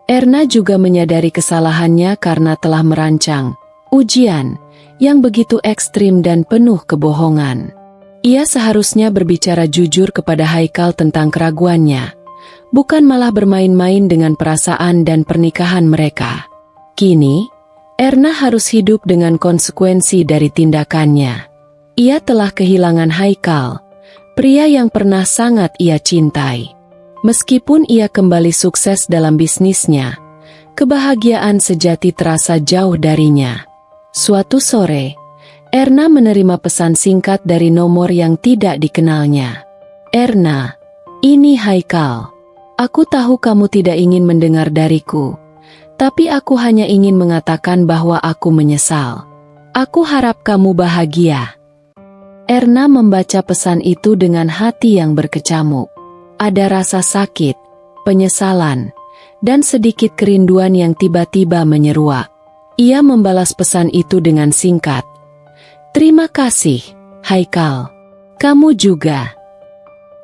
Erna juga menyadari kesalahannya karena telah merancang ujian yang begitu ekstrim dan penuh kebohongan. Ia seharusnya berbicara jujur kepada Haikal tentang keraguannya, bukan malah bermain-main dengan perasaan dan pernikahan mereka. Kini, Erna harus hidup dengan konsekuensi dari tindakannya. Ia telah kehilangan Haikal, pria yang pernah sangat ia cintai. Meskipun ia kembali sukses dalam bisnisnya, kebahagiaan sejati terasa jauh darinya. Suatu sore, Erna menerima pesan singkat dari nomor yang tidak dikenalnya. "Erna, ini Haikal. Aku tahu kamu tidak ingin mendengar dariku, tapi aku hanya ingin mengatakan bahwa aku menyesal. Aku harap kamu bahagia." Erna membaca pesan itu dengan hati yang berkecamuk. Ada rasa sakit, penyesalan, dan sedikit kerinduan yang tiba-tiba menyeruak. Ia membalas pesan itu dengan singkat, "Terima kasih, Haikal. Kamu juga."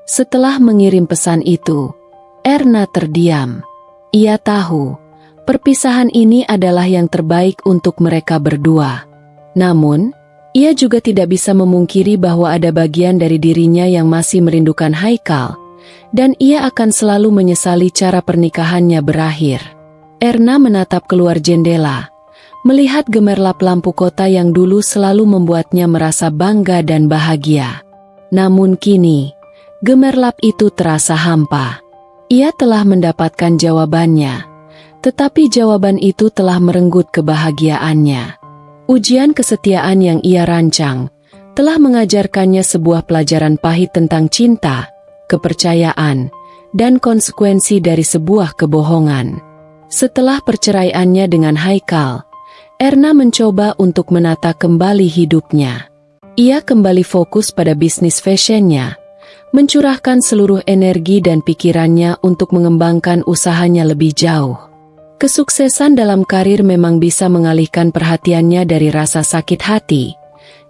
Setelah mengirim pesan itu, Erna terdiam. Ia tahu, perpisahan ini adalah yang terbaik untuk mereka berdua. Namun, ia juga tidak bisa memungkiri bahwa ada bagian dari dirinya yang masih merindukan Haikal, dan ia akan selalu menyesali cara pernikahannya berakhir. Erna menatap keluar jendela, melihat gemerlap lampu kota yang dulu selalu membuatnya merasa bangga dan bahagia. Namun kini, gemerlap itu terasa hampa. Ia telah mendapatkan jawabannya, tetapi jawaban itu telah merenggut kebahagiaannya. Ujian kesetiaan yang ia rancang telah mengajarkannya sebuah pelajaran pahit tentang cinta, kepercayaan, dan konsekuensi dari sebuah kebohongan. Setelah perceraiannya dengan Haikal, Erna mencoba untuk menata kembali hidupnya. Ia kembali fokus pada bisnis fashionnya, mencurahkan seluruh energi dan pikirannya untuk mengembangkan usahanya lebih jauh. Kesuksesan dalam karir memang bisa mengalihkan perhatiannya dari rasa sakit hati,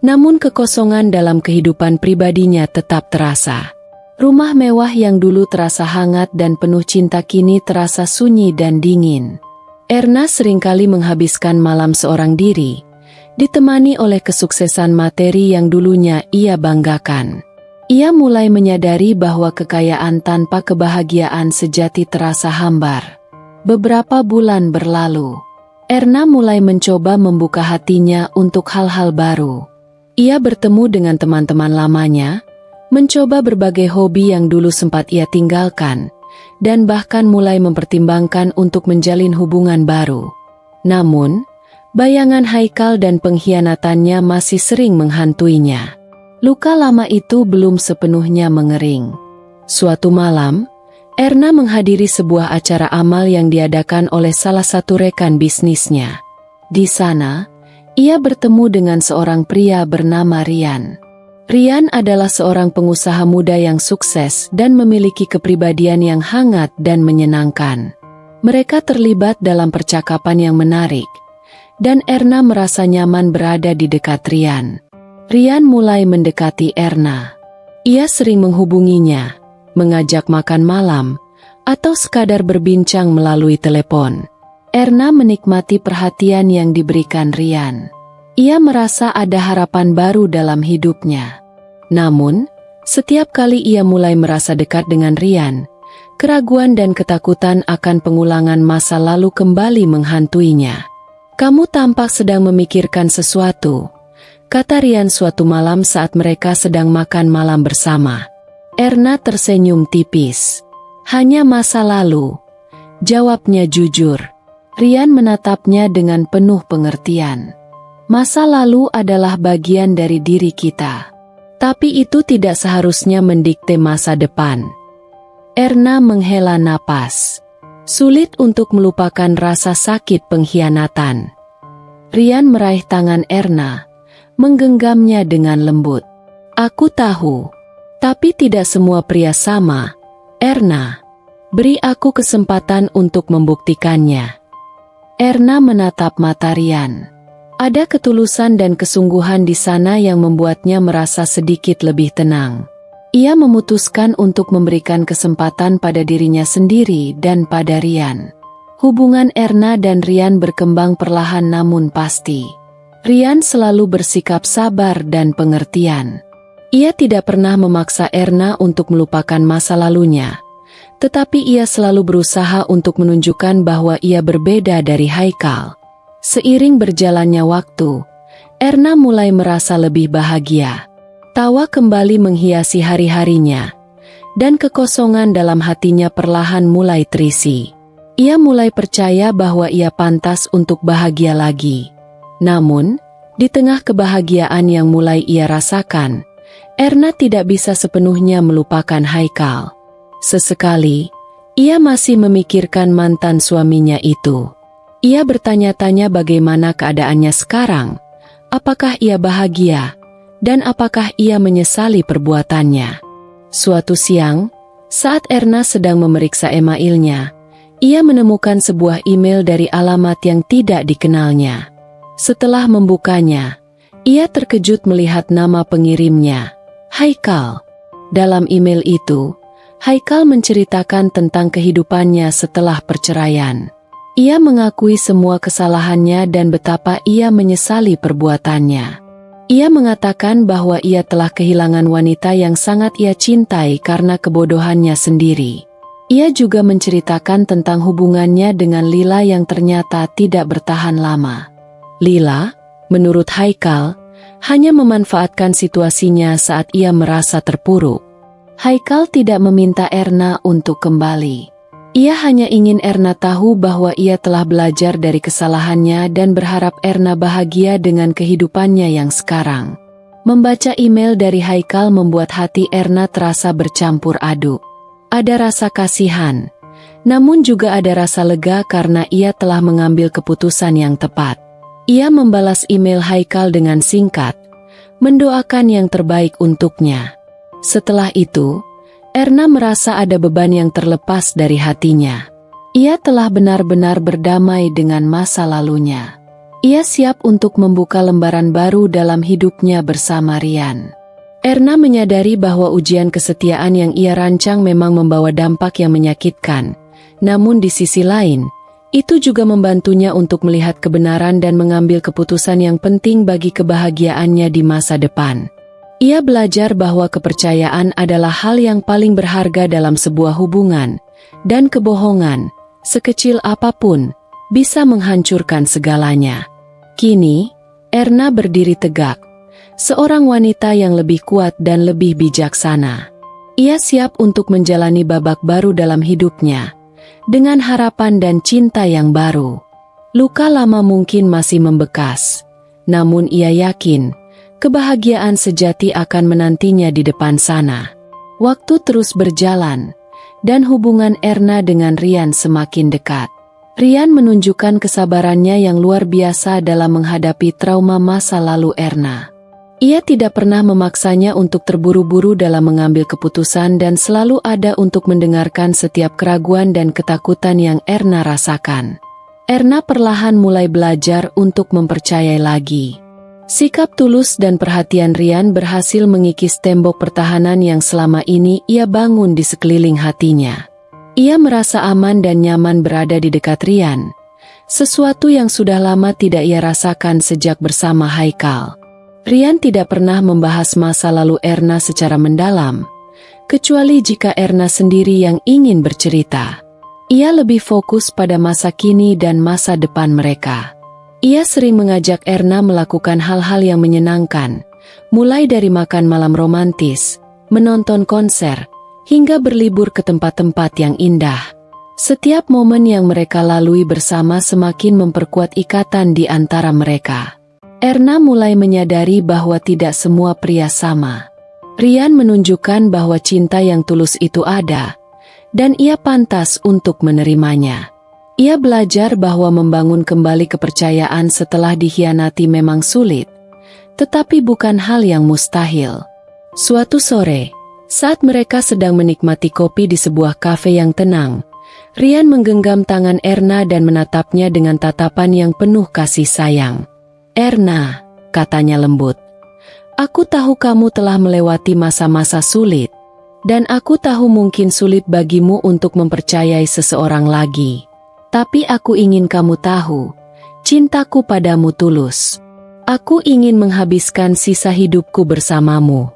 namun kekosongan dalam kehidupan pribadinya tetap terasa. Rumah mewah yang dulu terasa hangat dan penuh cinta kini terasa sunyi dan dingin. Erna seringkali menghabiskan malam seorang diri, ditemani oleh kesuksesan materi yang dulunya ia banggakan. Ia mulai menyadari bahwa kekayaan tanpa kebahagiaan sejati terasa hambar. Beberapa bulan berlalu, Erna mulai mencoba membuka hatinya untuk hal-hal baru. Ia bertemu dengan teman-teman lamanya, mencoba berbagai hobi yang dulu sempat ia tinggalkan, dan bahkan mulai mempertimbangkan untuk menjalin hubungan baru. Namun, bayangan Haikal dan pengkhianatannya masih sering menghantuinya. Luka lama itu belum sepenuhnya mengering. Suatu malam, Erna menghadiri sebuah acara amal yang diadakan oleh salah satu rekan bisnisnya. Di sana, ia bertemu dengan seorang pria bernama Rian. Rian adalah seorang pengusaha muda yang sukses dan memiliki kepribadian yang hangat dan menyenangkan. Mereka terlibat dalam percakapan yang menarik, dan Erna merasa nyaman berada di dekat Rian. Rian mulai mendekati Erna. Ia sering menghubunginya, mengajak makan malam, atau sekadar berbincang melalui telepon. Erna menikmati perhatian yang diberikan Rian. Ia merasa ada harapan baru dalam hidupnya. Namun, setiap kali ia mulai merasa dekat dengan Rian, keraguan dan ketakutan akan pengulangan masa lalu kembali menghantuinya. "Kamu tampak sedang memikirkan sesuatu," kata Rian suatu malam saat mereka sedang makan malam bersama. Erna tersenyum tipis. "Hanya masa lalu," jawabnya jujur. Rian menatapnya dengan penuh pengertian. "Masa lalu adalah bagian dari diri kita. Tapi itu tidak seharusnya mendikte masa depan." Erna menghela napas. Sulit untuk melupakan rasa sakit pengkhianatan. Rian meraih tangan Erna, menggenggamnya dengan lembut. "Aku tahu. Tapi tidak semua pria sama, Erna. Beri aku kesempatan untuk membuktikannya." Erna menatap mata Rian. Ada ketulusan dan kesungguhan di sana yang membuatnya merasa sedikit lebih tenang. Ia memutuskan untuk memberikan kesempatan pada dirinya sendiri dan pada Rian. Hubungan Erna dan Rian berkembang perlahan namun pasti. Rian selalu bersikap sabar dan pengertian. Ia tidak pernah memaksa Erna untuk melupakan masa lalunya, tetapi ia selalu berusaha untuk menunjukkan bahwa ia berbeda dari Haikal. Seiring berjalannya waktu, Erna mulai merasa lebih bahagia. Tawa kembali menghiasi hari-harinya, dan kekosongan dalam hatinya perlahan mulai terisi. Ia mulai percaya bahwa ia pantas untuk bahagia lagi. Namun, di tengah kebahagiaan yang mulai ia rasakan, Erna tidak bisa sepenuhnya melupakan Haikal. Sesekali, ia masih memikirkan mantan suaminya itu. Ia bertanya-tanya bagaimana keadaannya sekarang, apakah ia bahagia, dan apakah ia menyesali perbuatannya. Suatu siang, saat Erna sedang memeriksa emailnya, ia menemukan sebuah email dari alamat yang tidak dikenalnya. Setelah membukanya, ia terkejut melihat nama pengirimnya, Haikal. Dalam email itu, Haikal menceritakan tentang kehidupannya setelah perceraian. Ia mengakui semua kesalahannya dan betapa ia menyesali perbuatannya. Ia mengatakan bahwa ia telah kehilangan wanita yang sangat ia cintai karena kebodohannya sendiri. Ia juga menceritakan tentang hubungannya dengan Lila yang ternyata tidak bertahan lama. Lila, menurut Haikal, hanya memanfaatkan situasinya saat ia merasa terpuruk. Haikal tidak meminta Erna untuk kembali. Ia hanya ingin Erna tahu bahwa ia telah belajar dari kesalahannya dan berharap Erna bahagia dengan kehidupannya yang sekarang. Membaca email dari Haikal membuat hati Erna terasa bercampur aduk. Ada rasa kasihan, namun juga ada rasa lega karena ia telah mengambil keputusan yang tepat. Ia membalas email Haikal dengan singkat, mendoakan yang terbaik untuknya. Setelah itu, Erna merasa ada beban yang terlepas dari hatinya. Ia telah benar-benar berdamai dengan masa lalunya. Ia siap untuk membuka lembaran baru dalam hidupnya bersama Rian. Erna menyadari bahwa ujian kesetiaan yang ia rancang memang membawa dampak yang menyakitkan. Namun di sisi lain, itu juga membantunya untuk melihat kebenaran dan mengambil keputusan yang penting bagi kebahagiaannya di masa depan. Ia belajar bahwa kepercayaan adalah hal yang paling berharga dalam sebuah hubungan, dan kebohongan, sekecil apapun, bisa menghancurkan segalanya. Kini, Erna berdiri tegak, seorang wanita yang lebih kuat dan lebih bijaksana. Ia siap untuk menjalani babak baru dalam hidupnya, dengan harapan dan cinta yang baru. Luka lama mungkin masih membekas, namun ia yakin, kebahagiaan sejati akan menantinya di depan sana. Waktu terus berjalan, dan hubungan Erna dengan Rian semakin dekat. Rian menunjukkan kesabarannya yang luar biasa dalam menghadapi trauma masa lalu Erna. Ia tidak pernah memaksanya untuk terburu-buru dalam mengambil keputusan dan selalu ada untuk mendengarkan setiap keraguan dan ketakutan yang Erna rasakan. Erna perlahan mulai belajar untuk mempercayai lagi. Sikap tulus dan perhatian Rian berhasil mengikis tembok pertahanan yang selama ini ia bangun di sekeliling hatinya. Ia merasa aman dan nyaman berada di dekat Rian, sesuatu yang sudah lama tidak ia rasakan sejak bersama Haikal. Rian tidak pernah membahas masa lalu Erna secara mendalam, kecuali jika Erna sendiri yang ingin bercerita. Ia lebih fokus pada masa kini dan masa depan mereka. Ia sering mengajak Erna melakukan hal-hal yang menyenangkan, mulai dari makan malam romantis, menonton konser, hingga berlibur ke tempat-tempat yang indah. Setiap momen yang mereka lalui bersama semakin memperkuat ikatan di antara mereka. Erna mulai menyadari bahwa tidak semua pria sama. Rian menunjukkan bahwa cinta yang tulus itu ada, dan ia pantas untuk menerimanya. Ia belajar bahwa membangun kembali kepercayaan setelah dikhianati memang sulit, tetapi bukan hal yang mustahil. Suatu sore, saat mereka sedang menikmati kopi di sebuah kafe yang tenang, Rian menggenggam tangan Erna dan menatapnya dengan tatapan yang penuh kasih sayang. "Erna," katanya lembut, "aku tahu kamu telah melewati masa-masa sulit, dan aku tahu mungkin sulit bagimu untuk mempercayai seseorang lagi. Tapi aku ingin kamu tahu, cintaku padamu tulus. Aku ingin menghabiskan sisa hidupku bersamamu."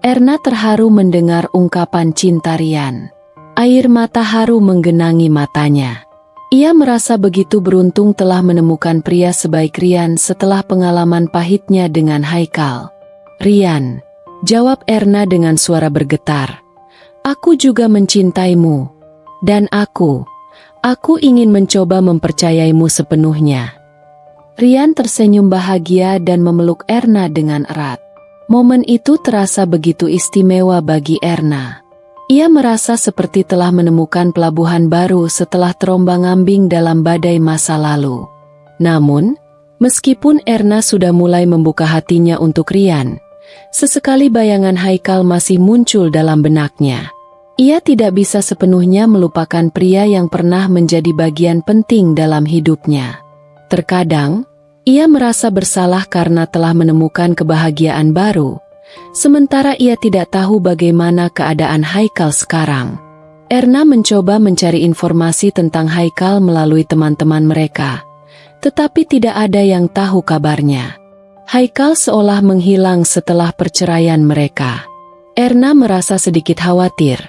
Erna terharu mendengar ungkapan cinta Rian. Air mata haru menggenangi matanya. Ia merasa begitu beruntung telah menemukan pria sebaik Rian setelah pengalaman pahitnya dengan Haikal. "Rian," jawab Erna dengan suara bergetar, "aku juga mencintaimu. Dan aku ingin mencoba mempercayaimu sepenuhnya." Rian tersenyum bahagia dan memeluk Erna dengan erat. Momen itu terasa begitu istimewa bagi Erna. Ia merasa seperti telah menemukan pelabuhan baru setelah terombang-ambing dalam badai masa lalu. Namun, meskipun Erna sudah mulai membuka hatinya untuk Rian, sesekali bayangan Haikal masih muncul dalam benaknya. Ia tidak bisa sepenuhnya melupakan pria yang pernah menjadi bagian penting dalam hidupnya. Terkadang, ia merasa bersalah karena telah menemukan kebahagiaan baru, sementara ia tidak tahu bagaimana keadaan Haikal sekarang. Erna mencoba mencari informasi tentang Haikal melalui teman-teman mereka, tetapi tidak ada yang tahu kabarnya. Haikal seolah menghilang setelah perceraian mereka. Erna merasa sedikit khawatir,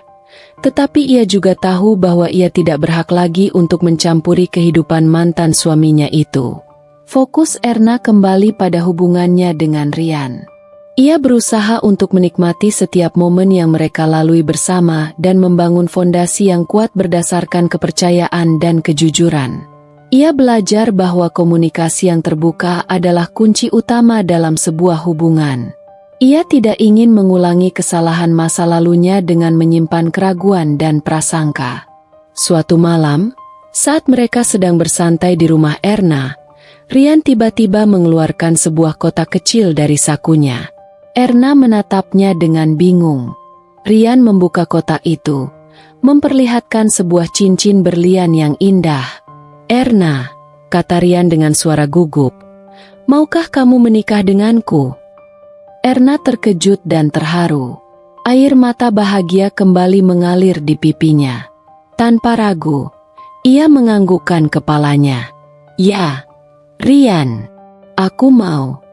tetapi ia juga tahu bahwa ia tidak berhak lagi untuk mencampuri kehidupan mantan suaminya itu. Fokus Erna kembali pada hubungannya dengan Rian. Ia berusaha untuk menikmati setiap momen yang mereka lalui bersama dan membangun fondasi yang kuat berdasarkan kepercayaan dan kejujuran. Ia belajar bahwa komunikasi yang terbuka adalah kunci utama dalam sebuah hubungan. Ia tidak ingin mengulangi kesalahan masa lalunya dengan menyimpan keraguan dan prasangka. Suatu malam, saat mereka sedang bersantai di rumah Erna, Rian tiba-tiba mengeluarkan sebuah kotak kecil dari sakunya. Erna menatapnya dengan bingung. Rian membuka kotak itu, memperlihatkan sebuah cincin berlian yang indah. "Erna," kata Rian dengan suara gugup, "maukah kamu menikah denganku?" Erna terkejut dan terharu. Air mata bahagia kembali mengalir di pipinya. Tanpa ragu, ia menganggukkan kepalanya. "Ya, Rian, aku mau,"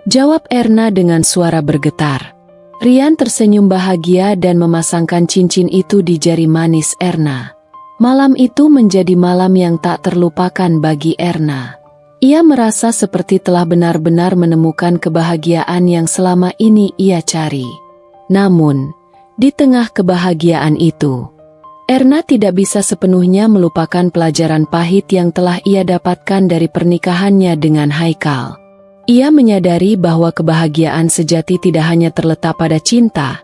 jawab Erna dengan suara bergetar. Rian tersenyum bahagia dan memasangkan cincin itu di jari manis Erna. Malam itu menjadi malam yang tak terlupakan bagi Erna. Ia merasa seperti telah benar-benar menemukan kebahagiaan yang selama ini ia cari. Namun, di tengah kebahagiaan itu, Erna tidak bisa sepenuhnya melupakan pelajaran pahit yang telah ia dapatkan dari pernikahannya dengan Haikal. Ia menyadari bahwa kebahagiaan sejati tidak hanya terletak pada cinta,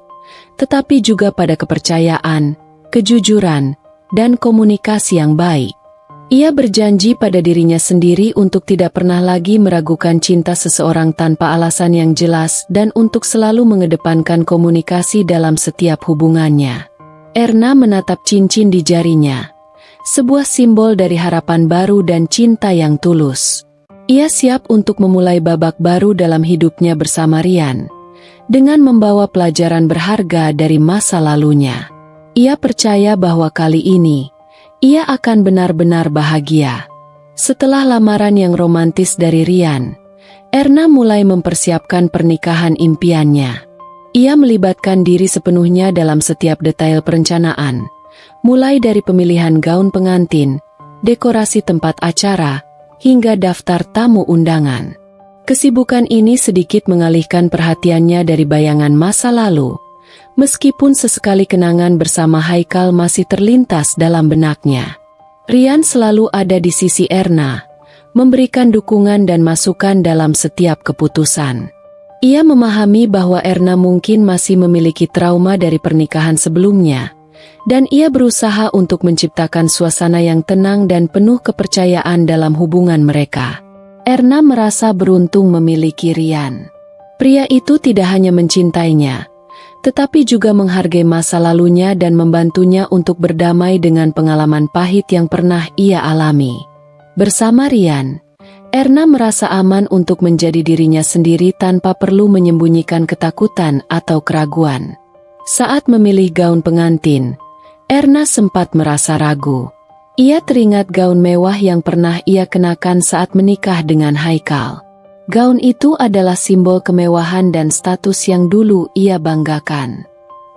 tetapi juga pada kepercayaan, kejujuran, dan komunikasi yang baik. Ia berjanji pada dirinya sendiri untuk tidak pernah lagi meragukan cinta seseorang tanpa alasan yang jelas dan untuk selalu mengedepankan komunikasi dalam setiap hubungannya. Erna menatap cincin di jarinya, sebuah simbol dari harapan baru dan cinta yang tulus. Ia siap untuk memulai babak baru dalam hidupnya bersama Rian, dengan membawa pelajaran berharga dari masa lalunya. Ia percaya bahwa kali ini, ia akan benar-benar bahagia. Setelah lamaran yang romantis dari Rian, Erna mulai mempersiapkan pernikahan impiannya. Ia melibatkan diri sepenuhnya dalam setiap detail perencanaan, mulai dari pemilihan gaun pengantin, dekorasi tempat acara, hingga daftar tamu undangan. Kesibukan ini sedikit mengalihkan perhatiannya dari bayangan masa lalu, meskipun sesekali kenangan bersama Haikal masih terlintas dalam benaknya. Rian selalu ada di sisi Erna, memberikan dukungan dan masukan dalam setiap keputusan. Ia memahami bahwa Erna mungkin masih memiliki trauma dari pernikahan sebelumnya, dan ia berusaha untuk menciptakan suasana yang tenang dan penuh kepercayaan dalam hubungan mereka. Erna merasa beruntung memiliki Rian. Pria itu tidak hanya mencintainya, tetapi juga menghargai masa lalunya dan membantunya untuk berdamai dengan pengalaman pahit yang pernah ia alami. Bersama Rian, Erna merasa aman untuk menjadi dirinya sendiri tanpa perlu menyembunyikan ketakutan atau keraguan. Saat memilih gaun pengantin, Erna sempat merasa ragu. Ia teringat gaun mewah yang pernah ia kenakan saat menikah dengan Haikal. Gaun itu adalah simbol kemewahan dan status yang dulu ia banggakan.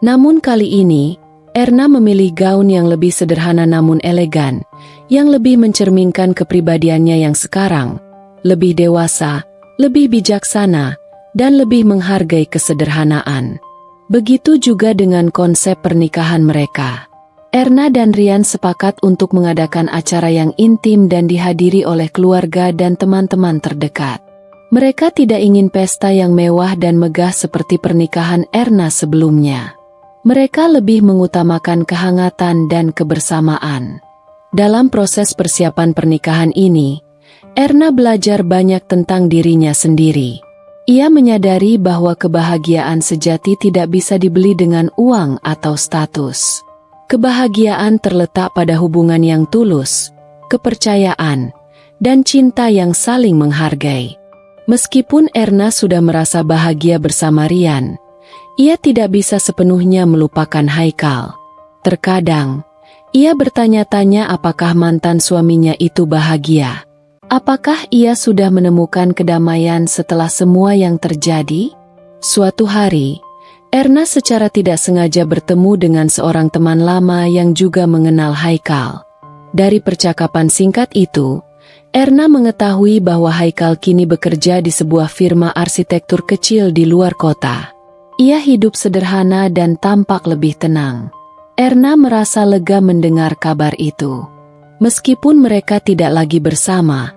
Namun kali ini, Erna memilih gaun yang lebih sederhana namun elegan, yang lebih mencerminkan kepribadiannya yang sekarang, lebih dewasa, lebih bijaksana, dan lebih menghargai kesederhanaan. Begitu juga dengan konsep pernikahan mereka. Erna dan Rian sepakat untuk mengadakan acara yang intim dan dihadiri oleh keluarga dan teman-teman terdekat. Mereka tidak ingin pesta yang mewah dan megah seperti pernikahan Erna sebelumnya. Mereka lebih mengutamakan kehangatan dan kebersamaan. Dalam proses persiapan pernikahan ini, Erna belajar banyak tentang dirinya sendiri. Ia menyadari bahwa kebahagiaan sejati tidak bisa dibeli dengan uang atau status. Kebahagiaan terletak pada hubungan yang tulus, kepercayaan, dan cinta yang saling menghargai. Meskipun Erna sudah merasa bahagia bersama Rian, ia tidak bisa sepenuhnya melupakan Haikal. Terkadang, ia bertanya-tanya apakah mantan suaminya itu bahagia. Apakah ia sudah menemukan kedamaian setelah semua yang terjadi? Suatu hari, Erna secara tidak sengaja bertemu dengan seorang teman lama yang juga mengenal Haikal. Dari percakapan singkat itu, Erna mengetahui bahwa Haikal kini bekerja di sebuah firma arsitektur kecil di luar kota. Ia hidup sederhana dan tampak lebih tenang. Erna merasa lega mendengar kabar itu. Meskipun mereka tidak lagi bersama,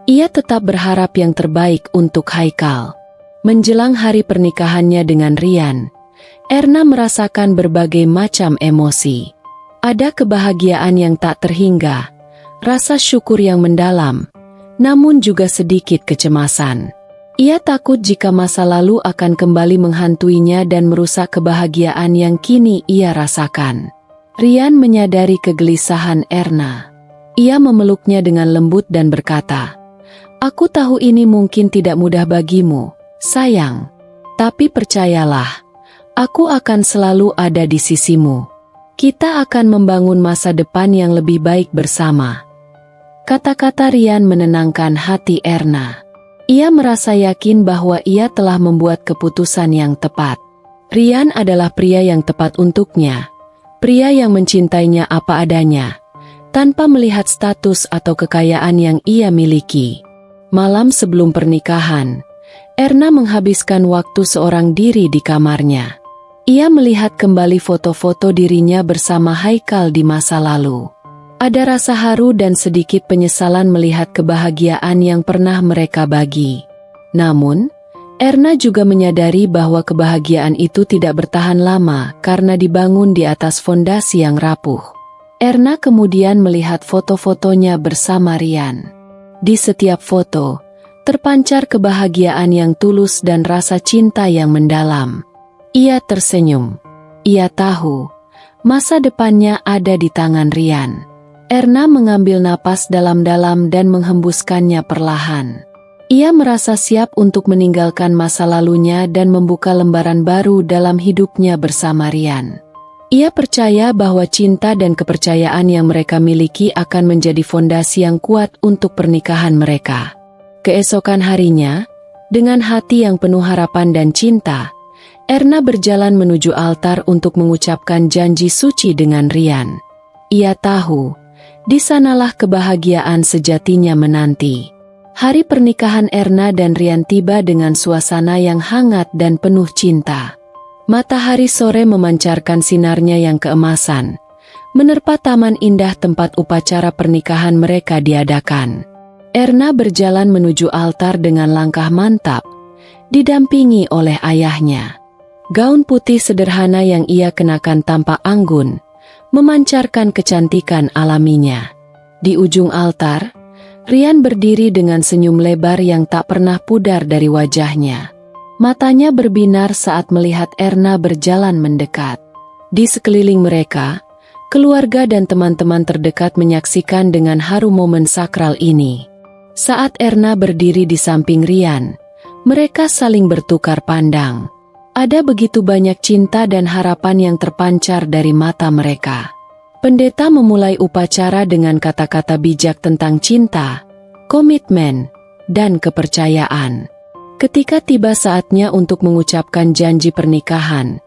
ia tetap berharap yang terbaik untuk Haikal. Menjelang hari pernikahannya dengan Rian, Erna merasakan berbagai macam emosi. Ada kebahagiaan yang tak terhingga, rasa syukur yang mendalam, namun juga sedikit kecemasan. Ia takut jika masa lalu akan kembali menghantuinya dan merusak kebahagiaan yang kini ia rasakan. Rian menyadari kegelisahan Erna. Ia memeluknya dengan lembut dan berkata, "Aku tahu ini mungkin tidak mudah bagimu, sayang. Tapi percayalah, aku akan selalu ada di sisimu. Kita akan membangun masa depan yang lebih baik bersama." Kata-kata Rian menenangkan hati Erna. Ia merasa yakin bahwa ia telah membuat keputusan yang tepat. Rian adalah pria yang tepat untuknya, pria yang mencintainya apa adanya, tanpa melihat status atau kekayaan yang ia miliki. Malam sebelum pernikahan, Erna menghabiskan waktu seorang diri di kamarnya. Ia melihat kembali foto-foto dirinya bersama Haikal di masa lalu. Ada rasa haru dan sedikit penyesalan melihat kebahagiaan yang pernah mereka bagi. Namun, Erna juga menyadari bahwa kebahagiaan itu tidak bertahan lama karena dibangun di atas fondasi yang rapuh. Erna kemudian melihat foto-fotonya bersama Rian. Di setiap foto, terpancar kebahagiaan yang tulus dan rasa cinta yang mendalam. Ia tersenyum. Ia tahu, masa depannya ada di tangan Rian. Erna mengambil napas dalam-dalam dan menghembuskannya perlahan. Ia merasa siap untuk meninggalkan masa lalunya dan membuka lembaran baru dalam hidupnya bersama Rian. Ia percaya bahwa cinta dan kepercayaan yang mereka miliki akan menjadi fondasi yang kuat untuk pernikahan mereka. Keesokan harinya, dengan hati yang penuh harapan dan cinta, Erna berjalan menuju altar untuk mengucapkan janji suci dengan Rian. Ia tahu, di sanalah kebahagiaan sejatinya menanti. Hari pernikahan Erna dan Rian tiba dengan suasana yang hangat dan penuh cinta. Matahari sore memancarkan sinarnya yang keemasan, menerpa taman indah tempat upacara pernikahan mereka diadakan. Erna berjalan menuju altar dengan langkah mantap, didampingi oleh ayahnya. Gaun putih sederhana yang ia kenakan tampak anggun, memancarkan kecantikan alaminya. Di ujung altar, Rian berdiri dengan senyum lebar yang tak pernah pudar dari wajahnya. Matanya berbinar saat melihat Erna berjalan mendekat. Di sekeliling mereka, keluarga dan teman-teman terdekat menyaksikan dengan haru momen sakral ini. Saat Erna berdiri di samping Rian, mereka saling bertukar pandang. Ada begitu banyak cinta dan harapan yang terpancar dari mata mereka. Pendeta memulai upacara dengan kata-kata bijak tentang cinta, komitmen, dan kepercayaan. Ketika tiba saatnya untuk mengucapkan janji pernikahan,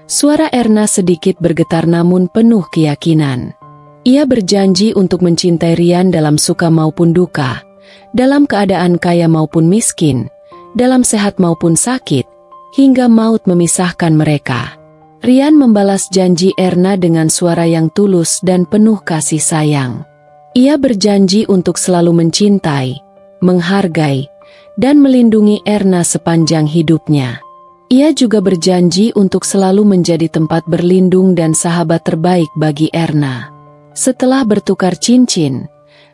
suara Erna sedikit bergetar namun penuh keyakinan. Ia berjanji untuk mencintai Rian dalam suka maupun duka, dalam keadaan kaya maupun miskin, dalam sehat maupun sakit, hingga maut memisahkan mereka. Rian membalas janji Erna dengan suara yang tulus dan penuh kasih sayang. Ia berjanji untuk selalu mencintai, menghargai, dan melindungi Erna sepanjang hidupnya. Ia juga berjanji untuk selalu menjadi tempat berlindung dan sahabat terbaik bagi Erna. Setelah bertukar cincin,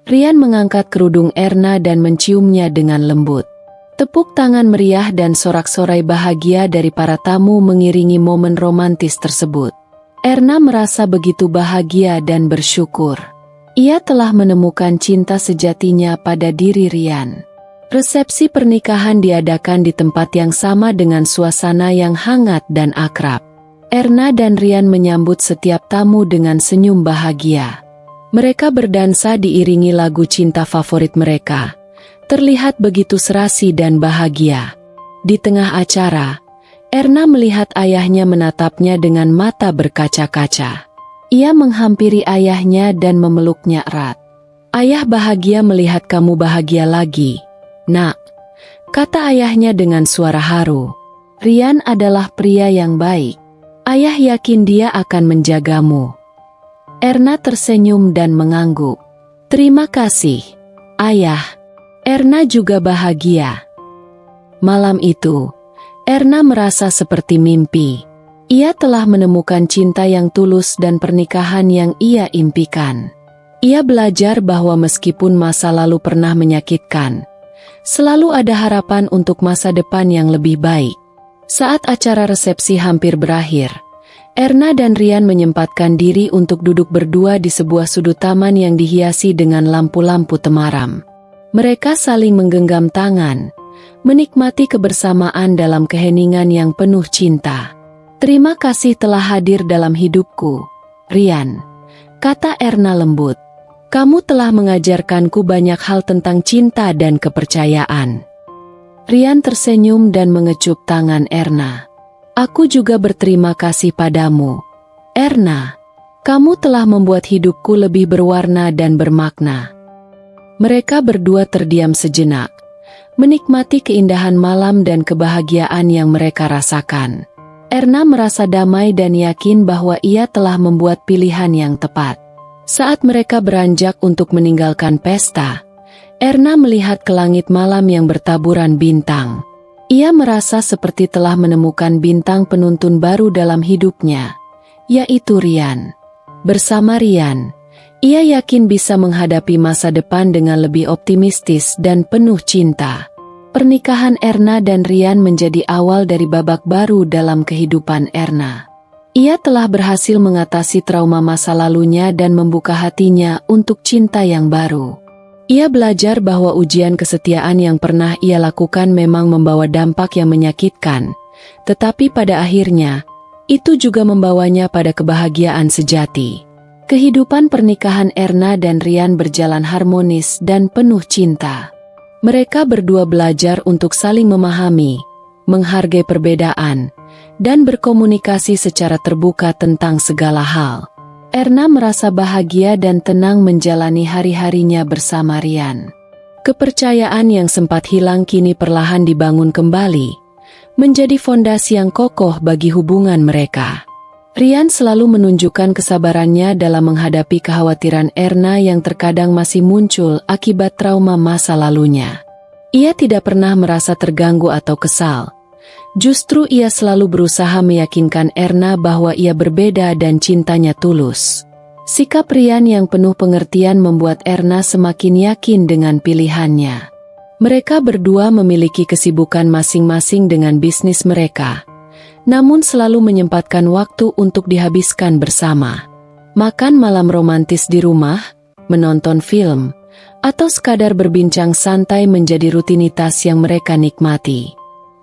Rian mengangkat kerudung Erna dan menciumnya dengan lembut. Tepuk tangan meriah dan sorak-sorai bahagia dari para tamu mengiringi momen romantis tersebut. Erna merasa begitu bahagia dan bersyukur. Ia telah menemukan cinta sejatinya pada diri Rian. Resepsi pernikahan diadakan di tempat yang sama dengan suasana yang hangat dan akrab. Erna dan Rian menyambut setiap tamu dengan senyum bahagia. Mereka berdansa diiringi lagu cinta favorit mereka. Terlihat begitu serasi dan bahagia. Di tengah acara, Erna melihat ayahnya menatapnya dengan mata berkaca-kaca. Ia menghampiri ayahnya dan memeluknya erat. "Ayah bahagia melihat kamu bahagia lagi, Nak," kata ayahnya dengan suara haru. "Rian adalah pria yang baik. Ayah yakin dia akan menjagamu." Erna tersenyum dan mengangguk. "Terima kasih, Ayah." Erna juga bahagia. Malam itu, Erna merasa seperti mimpi. Ia telah menemukan cinta yang tulus dan pernikahan yang ia impikan. Ia belajar bahwa meskipun masa lalu pernah menyakitkan, selalu ada harapan untuk masa depan yang lebih baik. Saat acara resepsi hampir berakhir, Erna dan Rian menyempatkan diri untuk duduk berdua di sebuah sudut taman yang dihiasi dengan lampu-lampu temaram. Mereka saling menggenggam tangan, menikmati kebersamaan dalam keheningan yang penuh cinta. "Terima kasih telah hadir dalam hidupku, Rian," kata Erna lembut. "Kamu telah mengajarkanku banyak hal tentang cinta dan kepercayaan." Rian tersenyum dan mengecup tangan Erna. "Aku juga berterima kasih padamu, Erna. Kamu telah membuat hidupku lebih berwarna dan bermakna." Mereka berdua terdiam sejenak, menikmati keindahan malam dan kebahagiaan yang mereka rasakan. Erna merasa damai dan yakin bahwa ia telah membuat pilihan yang tepat. Saat mereka beranjak untuk meninggalkan pesta, Erna melihat ke langit malam yang bertaburan bintang. Ia merasa seperti telah menemukan bintang penuntun baru dalam hidupnya, yaitu Rian. Bersama Rian, ia yakin bisa menghadapi masa depan dengan lebih optimistis dan penuh cinta. Pernikahan Erna dan Rian menjadi awal dari babak baru dalam kehidupan Erna. Ia telah berhasil mengatasi trauma masa lalunya dan membuka hatinya untuk cinta yang baru. Ia belajar bahwa ujian kesetiaan yang pernah ia lakukan memang membawa dampak yang menyakitkan, tetapi pada akhirnya, itu juga membawanya pada kebahagiaan sejati. Kehidupan pernikahan Erna dan Rian berjalan harmonis dan penuh cinta. Mereka berdua belajar untuk saling memahami, menghargai perbedaan, dan berkomunikasi secara terbuka tentang segala hal. Erna merasa bahagia dan tenang menjalani hari-harinya bersama Rian. Kepercayaan yang sempat hilang kini perlahan dibangun kembali, menjadi fondasi yang kokoh bagi hubungan mereka. Rian selalu menunjukkan kesabarannya dalam menghadapi kekhawatiran Erna yang terkadang masih muncul akibat trauma masa lalunya. Ia tidak pernah merasa terganggu atau kesal. Justru ia selalu berusaha meyakinkan Erna bahwa ia berbeda dan cintanya tulus. Sikap Rian yang penuh pengertian membuat Erna semakin yakin dengan pilihannya. Mereka berdua memiliki kesibukan masing-masing dengan bisnis mereka, namun selalu menyempatkan waktu untuk dihabiskan bersama. Makan malam romantis di rumah, menonton film, atau sekadar berbincang santai menjadi rutinitas yang mereka nikmati.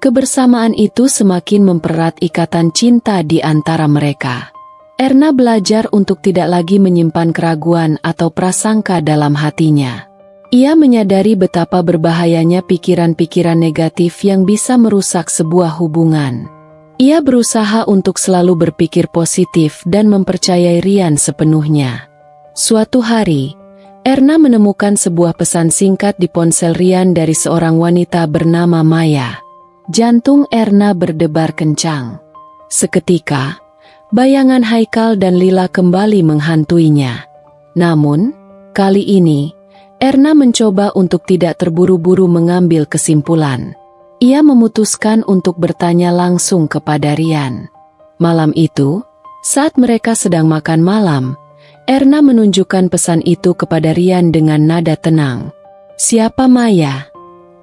Kebersamaan itu semakin mempererat ikatan cinta di antara mereka. Erna belajar untuk tidak lagi menyimpan keraguan atau prasangka dalam hatinya. Ia menyadari betapa berbahayanya pikiran-pikiran negatif yang bisa merusak sebuah hubungan. Ia berusaha untuk selalu berpikir positif dan mempercayai Rian sepenuhnya. Suatu hari, Erna menemukan sebuah pesan singkat di ponsel Rian dari seorang wanita bernama Maya. Jantung Erna berdebar kencang. Seketika, bayangan Haikal dan Lila kembali menghantuinya. Namun, kali ini, Erna mencoba untuk tidak terburu-buru mengambil kesimpulan. Ia memutuskan untuk bertanya langsung kepada Rian. Malam itu, saat mereka sedang makan malam, Erna menunjukkan pesan itu kepada Rian dengan nada tenang. "Siapa Maya?"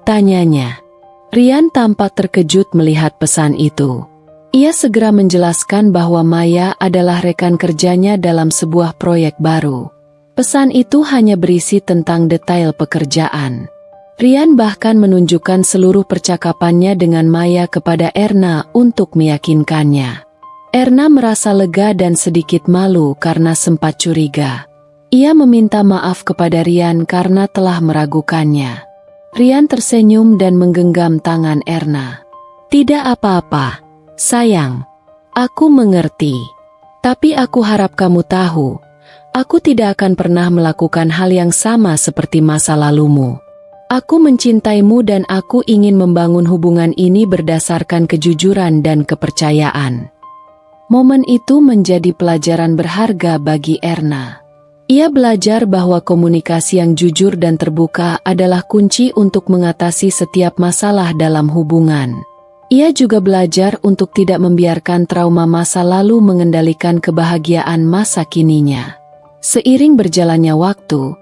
tanyanya. Rian tampak terkejut melihat pesan itu. Ia segera menjelaskan bahwa Maya adalah rekan kerjanya dalam sebuah proyek baru. Pesan itu hanya berisi tentang detail pekerjaan. Rian bahkan menunjukkan seluruh percakapannya dengan Maya kepada Erna untuk meyakinkannya. Erna merasa lega dan sedikit malu karena sempat curiga. Ia meminta maaf kepada Rian karena telah meragukannya. Rian tersenyum dan menggenggam tangan Erna. "Tidak apa-apa, sayang. Aku mengerti. Tapi aku harap kamu tahu, aku tidak akan pernah melakukan hal yang sama seperti masa lalumu. Aku mencintaimu dan aku ingin membangun hubungan ini berdasarkan kejujuran dan kepercayaan." Momen itu menjadi pelajaran berharga bagi Erna. Ia belajar bahwa komunikasi yang jujur dan terbuka adalah kunci untuk mengatasi setiap masalah dalam hubungan. Ia juga belajar untuk tidak membiarkan trauma masa lalu mengendalikan kebahagiaan masa kininya. Seiring berjalannya waktu,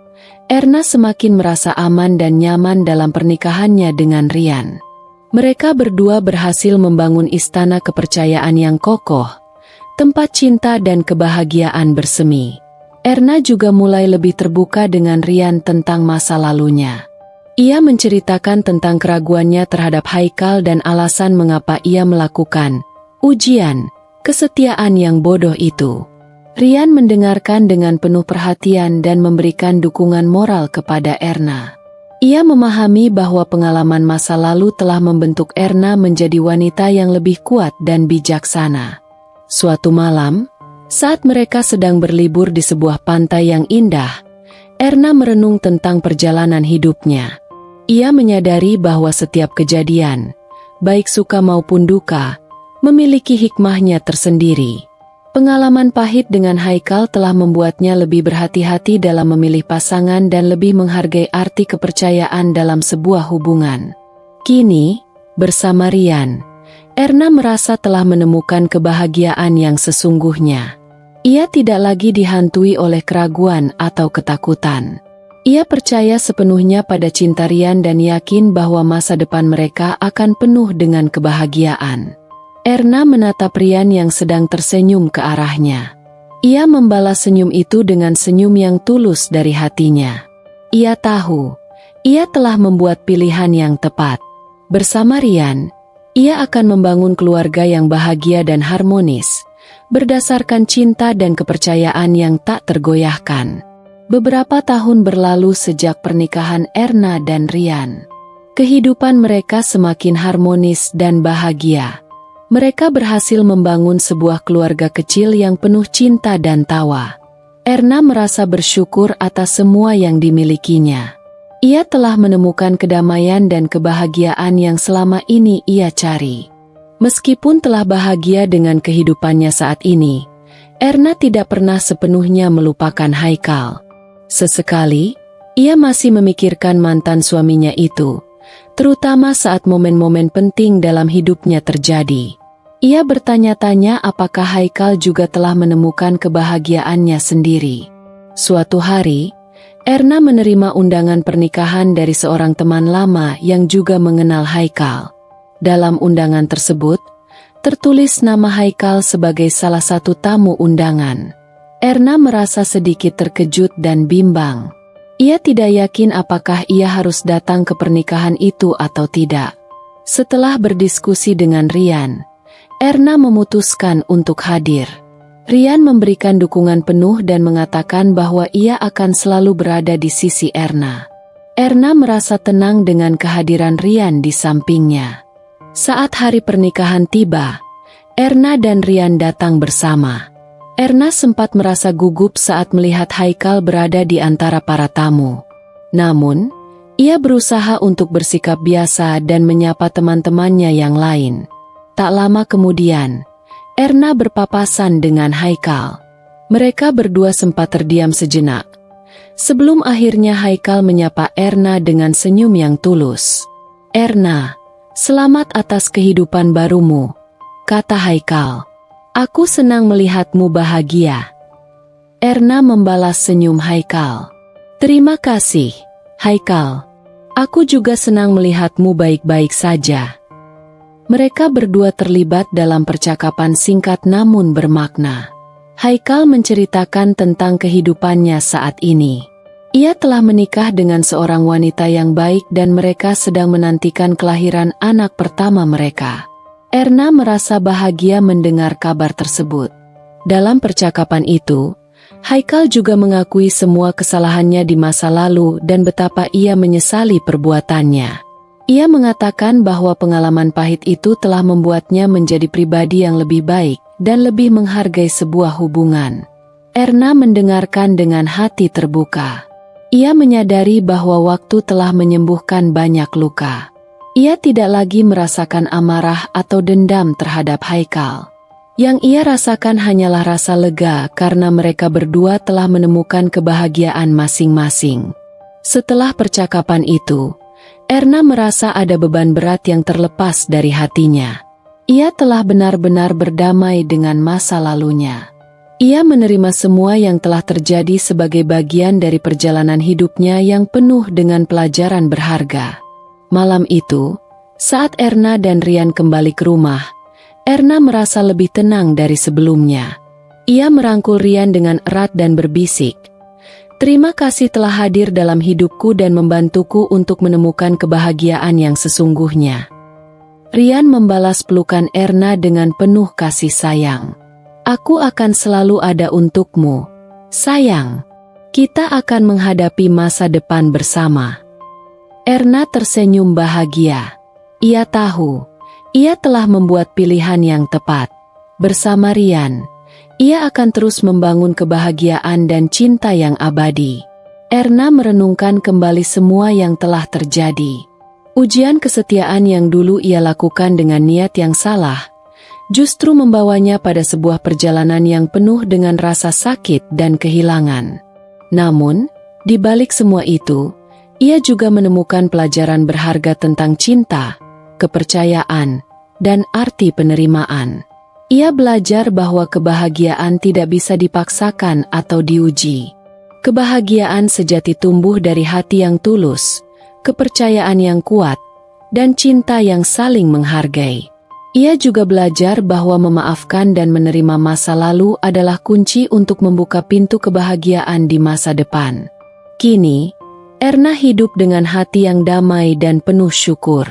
Erna semakin merasa aman dan nyaman dalam pernikahannya dengan Rian. Mereka berdua berhasil membangun istana kepercayaan yang kokoh, tempat cinta dan kebahagiaan bersemi. Erna juga mulai lebih terbuka dengan Rian tentang masa lalunya. Ia menceritakan tentang keraguannya terhadap Haikal dan alasan mengapa ia melakukan ujian kesetiaan yang bodoh itu. Rian mendengarkan dengan penuh perhatian dan memberikan dukungan moral kepada Erna. Ia memahami bahwa pengalaman masa lalu telah membentuk Erna menjadi wanita yang lebih kuat dan bijaksana. Suatu malam, saat mereka sedang berlibur di sebuah pantai yang indah, Erna merenung tentang perjalanan hidupnya. Ia menyadari bahwa setiap kejadian, baik suka maupun duka, memiliki hikmahnya tersendiri. Pengalaman pahit dengan Haikal telah membuatnya lebih berhati-hati dalam memilih pasangan dan lebih menghargai arti kepercayaan dalam sebuah hubungan. Kini, bersama Rian, Erna merasa telah menemukan kebahagiaan yang sesungguhnya. Ia tidak lagi dihantui oleh keraguan atau ketakutan. Ia percaya sepenuhnya pada cinta Rian dan yakin bahwa masa depan mereka akan penuh dengan kebahagiaan. Erna menatap Rian yang sedang tersenyum ke arahnya. Ia membalas senyum itu dengan senyum yang tulus dari hatinya. Ia tahu, ia telah membuat pilihan yang tepat. Bersama Rian, ia akan membangun keluarga yang bahagia dan harmonis, berdasarkan cinta dan kepercayaan yang tak tergoyahkan. Beberapa tahun berlalu sejak pernikahan Erna dan Rian. Kehidupan mereka semakin harmonis dan bahagia. Mereka berhasil membangun sebuah keluarga kecil yang penuh cinta dan tawa. Erna merasa bersyukur atas semua yang dimilikinya. Ia telah menemukan kedamaian dan kebahagiaan yang selama ini ia cari. Meskipun telah bahagia dengan kehidupannya saat ini, Erna tidak pernah sepenuhnya melupakan Haikal. Sesekali, ia masih memikirkan mantan suaminya itu, terutama saat momen-momen penting dalam hidupnya terjadi. Ia bertanya-tanya apakah Haikal juga telah menemukan kebahagiaannya sendiri. Suatu hari, Erna menerima undangan pernikahan dari seorang teman lama yang juga mengenal Haikal. Dalam undangan tersebut, tertulis nama Haikal sebagai salah satu tamu undangan. Erna merasa sedikit terkejut dan bimbang. Ia tidak yakin apakah ia harus datang ke pernikahan itu atau tidak. Setelah berdiskusi dengan Rian, Erna memutuskan untuk hadir. Rian memberikan dukungan penuh dan mengatakan bahwa ia akan selalu berada di sisi Erna. Erna merasa tenang dengan kehadiran Rian di sampingnya. Saat hari pernikahan tiba, Erna dan Rian datang bersama. Erna sempat merasa gugup saat melihat Haikal berada di antara para tamu. Namun, ia berusaha untuk bersikap biasa dan menyapa teman-temannya yang lain. Tak lama kemudian, Erna berpapasan dengan Haikal. Mereka berdua sempat terdiam sejenak. Sebelum akhirnya Haikal menyapa Erna dengan senyum yang tulus. "Erna, selamat atas kehidupan barumu," kata Haikal. "Aku senang melihatmu bahagia." Erna membalas senyum Haikal. "Terima kasih, Haikal. Aku juga senang melihatmu baik-baik saja." Mereka berdua terlibat dalam percakapan singkat namun bermakna. Haikal menceritakan tentang kehidupannya saat ini. Ia telah menikah dengan seorang wanita yang baik dan mereka sedang menantikan kelahiran anak pertama mereka. Erna merasa bahagia mendengar kabar tersebut. Dalam percakapan itu, Haikal juga mengakui semua kesalahannya di masa lalu dan betapa ia menyesali perbuatannya. Ia mengatakan bahwa pengalaman pahit itu telah membuatnya menjadi pribadi yang lebih baik dan lebih menghargai sebuah hubungan. Erna mendengarkan dengan hati terbuka. Ia menyadari bahwa waktu telah menyembuhkan banyak luka. Ia tidak lagi merasakan amarah atau dendam terhadap Haikal. Yang ia rasakan hanyalah rasa lega karena mereka berdua telah menemukan kebahagiaan masing-masing. Setelah percakapan itu, Erna merasa ada beban berat yang terlepas dari hatinya. Ia telah benar-benar berdamai dengan masa lalunya. Ia menerima semua yang telah terjadi sebagai bagian dari perjalanan hidupnya yang penuh dengan pelajaran berharga. Malam itu, saat Erna dan Rian kembali ke rumah, Erna merasa lebih tenang dari sebelumnya. Ia merangkul Rian dengan erat dan berbisik, "Terima kasih telah hadir dalam hidupku dan membantuku untuk menemukan kebahagiaan yang sesungguhnya." Rian membalas pelukan Erna dengan penuh kasih sayang. "Aku akan selalu ada untukmu, sayang. Kita akan menghadapi masa depan bersama." Erna tersenyum bahagia. Ia tahu, ia telah membuat pilihan yang tepat. Bersama Rian, ia akan terus membangun kebahagiaan dan cinta yang abadi. Erna merenungkan kembali semua yang telah terjadi. Ujian kesetiaan yang dulu ia lakukan dengan niat yang salah, justru membawanya pada sebuah perjalanan yang penuh dengan rasa sakit dan kehilangan. Namun, di balik semua itu, ia juga menemukan pelajaran berharga tentang cinta, kepercayaan, dan arti penerimaan. Ia belajar bahwa kebahagiaan tidak bisa dipaksakan atau diuji. Kebahagiaan sejati tumbuh dari hati yang tulus, kepercayaan yang kuat, dan cinta yang saling menghargai. Ia juga belajar bahwa memaafkan dan menerima masa lalu adalah kunci untuk membuka pintu kebahagiaan di masa depan. Kini, Erna hidup dengan hati yang damai dan penuh syukur.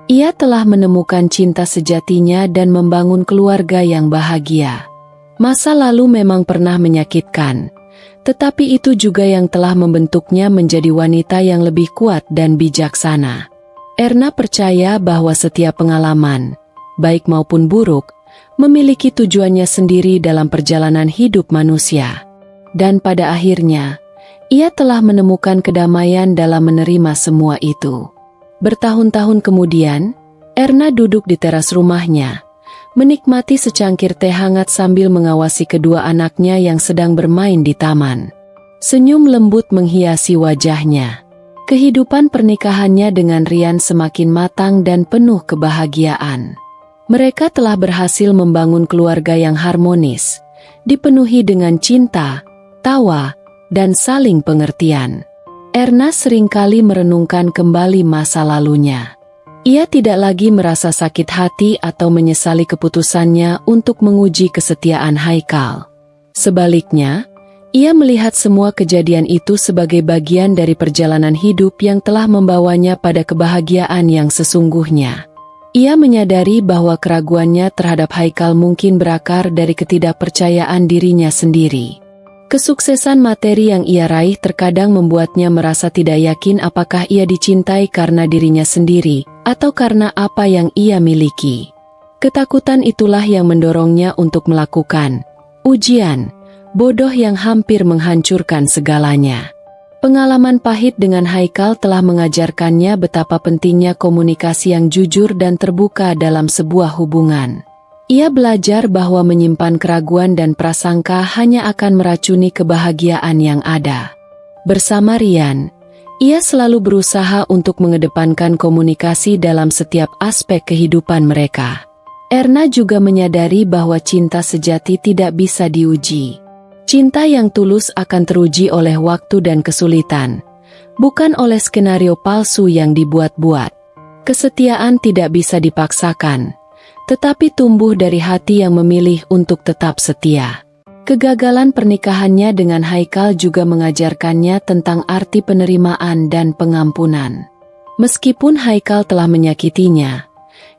Ia telah menemukan cinta sejatinya dan membangun keluarga yang bahagia. Masa lalu memang pernah menyakitkan, tetapi itu juga yang telah membentuknya menjadi wanita yang lebih kuat dan bijaksana. Erna percaya bahwa setiap pengalaman, baik maupun buruk, memiliki tujuannya sendiri dalam perjalanan hidup manusia. Dan pada akhirnya, ia telah menemukan kedamaian dalam menerima semua itu. Bertahun-tahun kemudian, Erna duduk di teras rumahnya, menikmati secangkir teh hangat sambil mengawasi kedua anaknya yang sedang bermain di taman. Senyum lembut menghiasi wajahnya. Kehidupan pernikahannya dengan Rian semakin matang dan penuh kebahagiaan. Mereka telah berhasil membangun keluarga yang harmonis, dipenuhi dengan cinta, tawa, dan saling pengertian. Erna seringkali merenungkan kembali masa lalunya. Ia tidak lagi merasa sakit hati atau menyesali keputusannya untuk menguji kesetiaan Haikal. Sebaliknya, ia melihat semua kejadian itu sebagai bagian dari perjalanan hidup yang telah membawanya pada kebahagiaan yang sesungguhnya. Ia menyadari bahwa keraguannya terhadap Haikal mungkin berakar dari ketidakpercayaan dirinya sendiri. Kesuksesan materi yang ia raih terkadang membuatnya merasa tidak yakin apakah ia dicintai karena dirinya sendiri, atau karena apa yang ia miliki. Ketakutan itulah yang mendorongnya untuk melakukan ujian bodoh yang hampir menghancurkan segalanya. Pengalaman pahit dengan Haikal telah mengajarkannya betapa pentingnya komunikasi yang jujur dan terbuka dalam sebuah hubungan. Ia belajar bahwa menyimpan keraguan dan prasangka hanya akan meracuni kebahagiaan yang ada. Bersama Rian, ia selalu berusaha untuk mengedepankan komunikasi dalam setiap aspek kehidupan mereka. Erna juga menyadari bahwa cinta sejati tidak bisa diuji. Cinta yang tulus akan teruji oleh waktu dan kesulitan, bukan oleh skenario palsu yang dibuat-buat. Kesetiaan tidak bisa dipaksakan, tetapi tumbuh dari hati yang memilih untuk tetap setia. Kegagalan pernikahannya dengan Haikal juga mengajarkannya tentang arti penerimaan dan pengampunan. Meskipun Haikal telah menyakitinya,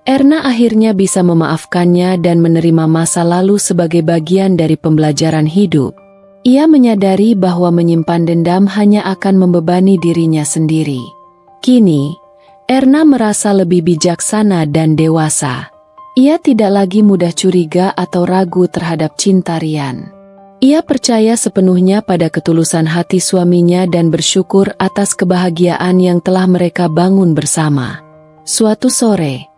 Erna akhirnya bisa memaafkannya dan menerima masa lalu sebagai bagian dari pembelajaran hidup. Ia menyadari bahwa menyimpan dendam hanya akan membebani dirinya sendiri. Kini, Erna merasa lebih bijaksana dan dewasa. Ia tidak lagi mudah curiga atau ragu terhadap cinta Rian. Ia percaya sepenuhnya pada ketulusan hati suaminya dan bersyukur atas kebahagiaan yang telah mereka bangun bersama. Suatu sore,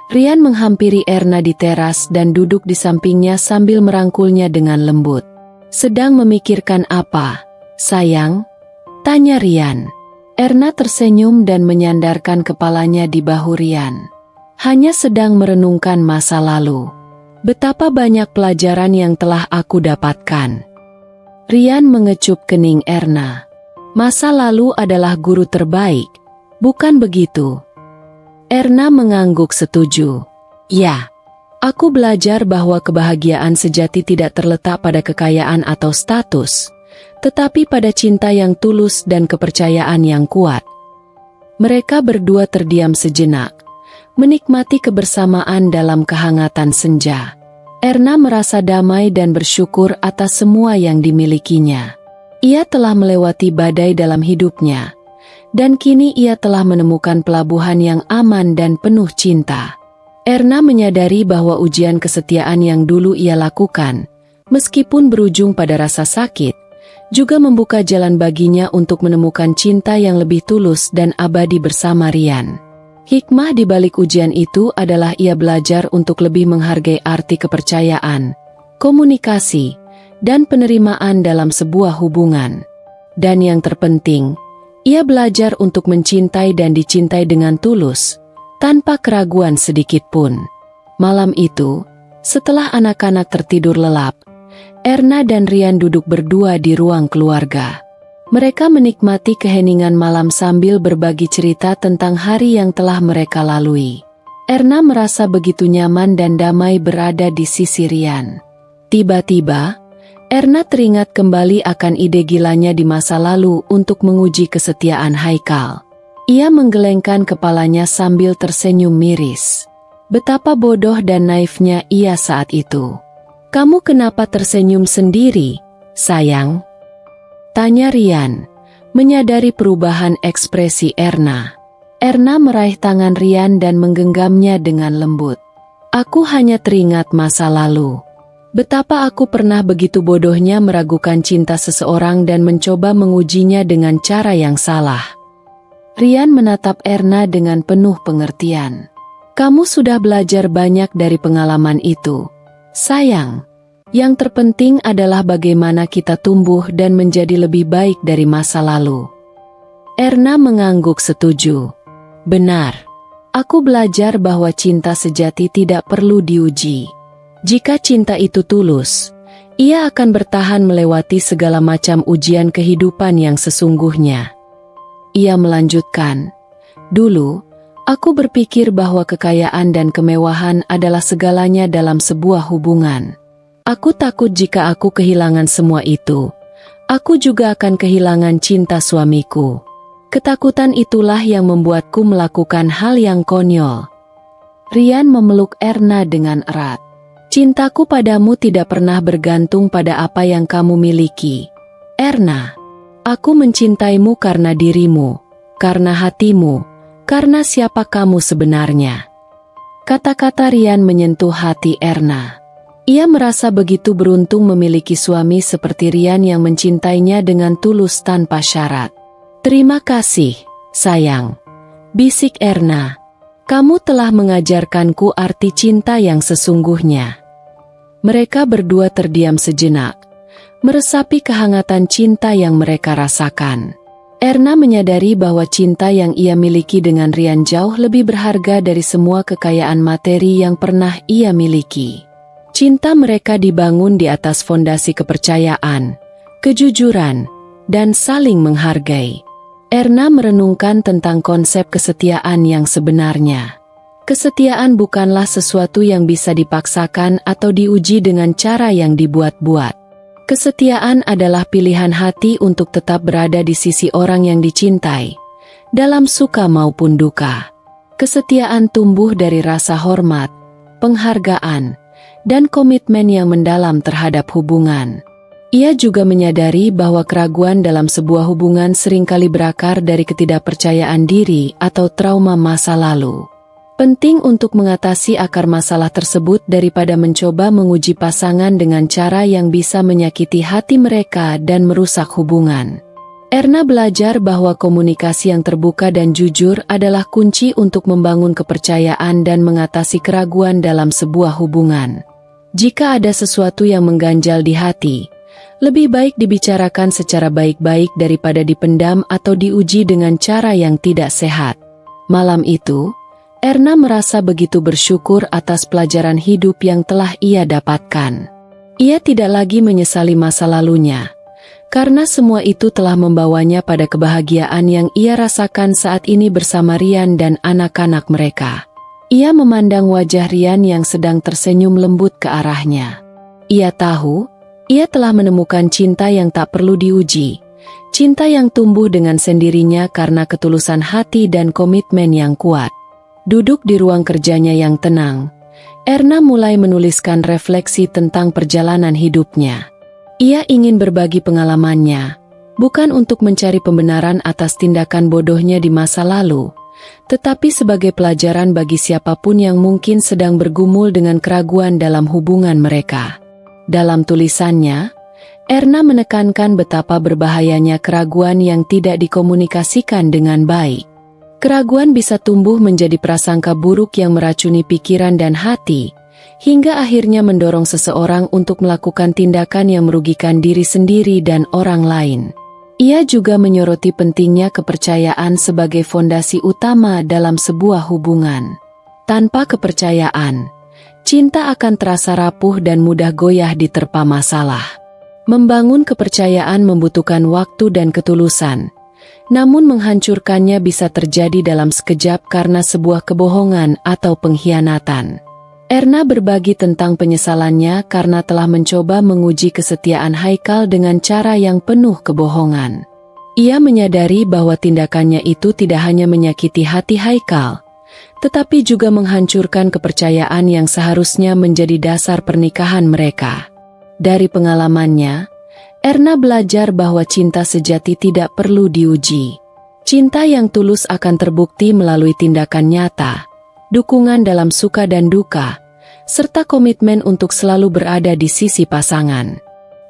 Rian menghampiri Erna di teras dan duduk di sampingnya sambil merangkulnya dengan lembut. "Sedang memikirkan apa, sayang?" tanya Rian. Erna tersenyum dan menyandarkan kepalanya di bahu Rian. "Hanya sedang merenungkan masa lalu. Betapa banyak pelajaran yang telah aku dapatkan." Rian mengecup kening Erna. "Masa lalu adalah guru terbaik, bukan begitu?" Erna mengangguk setuju. "Ya, aku belajar bahwa kebahagiaan sejati tidak terletak pada kekayaan atau status, tetapi pada cinta yang tulus dan kepercayaan yang kuat." Mereka berdua terdiam sejenak, menikmati kebersamaan dalam kehangatan senja. Erna merasa damai dan bersyukur atas semua yang dimilikinya. Ia telah melewati badai dalam hidupnya, dan kini ia telah menemukan pelabuhan yang aman dan penuh cinta. Erna menyadari bahwa ujian kesetiaan yang dulu ia lakukan, meskipun berujung pada rasa sakit, juga membuka jalan baginya untuk menemukan cinta yang lebih tulus dan abadi bersama Rian. Hikmah di balik ujian itu adalah ia belajar untuk lebih menghargai arti kepercayaan, komunikasi, dan penerimaan dalam sebuah hubungan. Dan yang terpenting, ia belajar untuk mencintai dan dicintai dengan tulus, tanpa keraguan sedikit pun. Malam itu, setelah anak-anak tertidur lelap, Erna dan Rian duduk berdua di ruang keluarga. Mereka menikmati keheningan malam sambil berbagi cerita tentang hari yang telah mereka lalui. Erna merasa begitu nyaman dan damai berada di sisi Rian. Tiba-tiba, Erna teringat kembali akan ide gilanya di masa lalu untuk menguji kesetiaan Haikal. Ia menggelengkan kepalanya sambil tersenyum miris. Betapa bodoh dan naifnya ia saat itu. Kamu kenapa tersenyum sendiri, sayang? Tanya Rian, menyadari perubahan ekspresi Erna. Erna meraih tangan Rian dan menggenggamnya dengan lembut. Aku hanya teringat masa lalu. Betapa aku pernah begitu bodohnya meragukan cinta seseorang dan mencoba mengujinya dengan cara yang salah. Rian menatap Erna dengan penuh pengertian. Kamu sudah belajar banyak dari pengalaman itu, sayang. Yang terpenting adalah bagaimana kita tumbuh dan menjadi lebih baik dari masa lalu. Erna mengangguk setuju. Benar. Aku belajar bahwa cinta sejati tidak perlu diuji. Jika cinta itu tulus, ia akan bertahan melewati segala macam ujian kehidupan yang sesungguhnya. Ia melanjutkan, dulu, aku berpikir bahwa kekayaan dan kemewahan adalah segalanya dalam sebuah hubungan. Aku takut jika aku kehilangan semua itu, aku juga akan kehilangan cinta suamiku. Ketakutan itulah yang membuatku melakukan hal yang konyol. Rian memeluk Erna dengan erat. Cintaku padamu tidak pernah bergantung pada apa yang kamu miliki. Erna, aku mencintaimu karena dirimu, karena hatimu, karena siapa kamu sebenarnya. Kata-kata Rian menyentuh hati Erna. Ia merasa begitu beruntung memiliki suami seperti Rian yang mencintainya dengan tulus tanpa syarat. Terima kasih, sayang. Bisik Erna. Kamu telah mengajarkanku arti cinta yang sesungguhnya. Mereka berdua terdiam sejenak, meresapi kehangatan cinta yang mereka rasakan. Erna menyadari bahwa cinta yang ia miliki dengan Rian jauh lebih berharga dari semua kekayaan materi yang pernah ia miliki. Cinta mereka dibangun di atas fondasi kepercayaan, kejujuran, dan saling menghargai. Erna merenungkan tentang konsep kesetiaan yang sebenarnya. Kesetiaan bukanlah sesuatu yang bisa dipaksakan atau diuji dengan cara yang dibuat-buat. Kesetiaan adalah pilihan hati untuk tetap berada di sisi orang yang dicintai, dalam suka maupun duka. Kesetiaan tumbuh dari rasa hormat, penghargaan, dan komitmen yang mendalam terhadap hubungan. Ia juga menyadari bahwa keraguan dalam sebuah hubungan seringkali berakar dari ketidakpercayaan diri atau trauma masa lalu. Penting untuk mengatasi akar masalah tersebut daripada mencoba menguji pasangan dengan cara yang bisa menyakiti hati mereka dan merusak hubungan. Erna belajar bahwa komunikasi yang terbuka dan jujur adalah kunci untuk membangun kepercayaan dan mengatasi keraguan dalam sebuah hubungan. Jika ada sesuatu yang mengganjal di hati, lebih baik dibicarakan secara baik-baik daripada dipendam atau diuji dengan cara yang tidak sehat. Malam itu, Erna merasa begitu bersyukur atas pelajaran hidup yang telah ia dapatkan. Ia tidak lagi menyesali masa lalunya, karena semua itu telah membawanya pada kebahagiaan yang ia rasakan saat ini bersama Rian dan anak-anak mereka. Ia memandang wajah Rian yang sedang tersenyum lembut ke arahnya. Ia tahu, ia telah menemukan cinta yang tak perlu diuji, cinta yang tumbuh dengan sendirinya karena ketulusan hati dan komitmen yang kuat. Duduk di ruang kerjanya yang tenang, Erna mulai menuliskan refleksi tentang perjalanan hidupnya. Ia ingin berbagi pengalamannya, bukan untuk mencari pembenaran atas tindakan bodohnya di masa lalu, tetapi sebagai pelajaran bagi siapapun yang mungkin sedang bergumul dengan keraguan dalam hubungan mereka. Dalam tulisannya, Erna menekankan betapa berbahayanya keraguan yang tidak dikomunikasikan dengan baik. Keraguan bisa tumbuh menjadi prasangka buruk yang meracuni pikiran dan hati, hingga akhirnya mendorong seseorang untuk melakukan tindakan yang merugikan diri sendiri dan orang lain. Ia juga menyoroti pentingnya kepercayaan sebagai fondasi utama dalam sebuah hubungan. Tanpa kepercayaan, cinta akan terasa rapuh dan mudah goyah diterpa masalah. Membangun kepercayaan membutuhkan waktu dan ketulusan. Namun menghancurkannya bisa terjadi dalam sekejap karena sebuah kebohongan atau pengkhianatan. Erna berbagi tentang penyesalannya karena telah mencoba menguji kesetiaan Haikal dengan cara yang penuh kebohongan. Ia menyadari bahwa tindakannya itu tidak hanya menyakiti hati Haikal, tetapi juga menghancurkan kepercayaan yang seharusnya menjadi dasar pernikahan mereka. Dari pengalamannya, Erna belajar bahwa cinta sejati tidak perlu diuji. Cinta yang tulus akan terbukti melalui tindakan nyata, dukungan dalam suka dan duka, serta komitmen untuk selalu berada di sisi pasangan.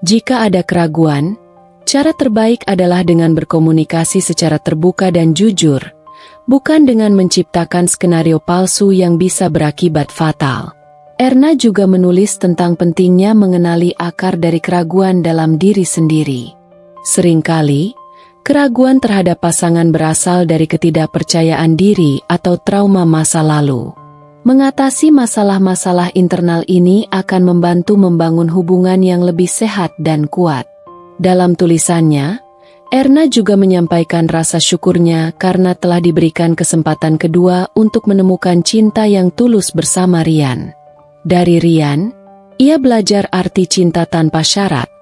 Jika ada keraguan, cara terbaik adalah dengan berkomunikasi secara terbuka dan jujur, bukan dengan menciptakan skenario palsu yang bisa berakibat fatal. Erna juga menulis tentang pentingnya mengenali akar dari keraguan dalam diri sendiri. Seringkali, keraguan terhadap pasangan berasal dari ketidakpercayaan diri atau trauma masa lalu. Mengatasi masalah-masalah internal ini akan membantu membangun hubungan yang lebih sehat dan kuat. Dalam tulisannya, Erna juga menyampaikan rasa syukurnya karena telah diberikan kesempatan kedua untuk menemukan cinta yang tulus bersama Ryan. Dari Ryan, ia belajar arti cinta tanpa syarat,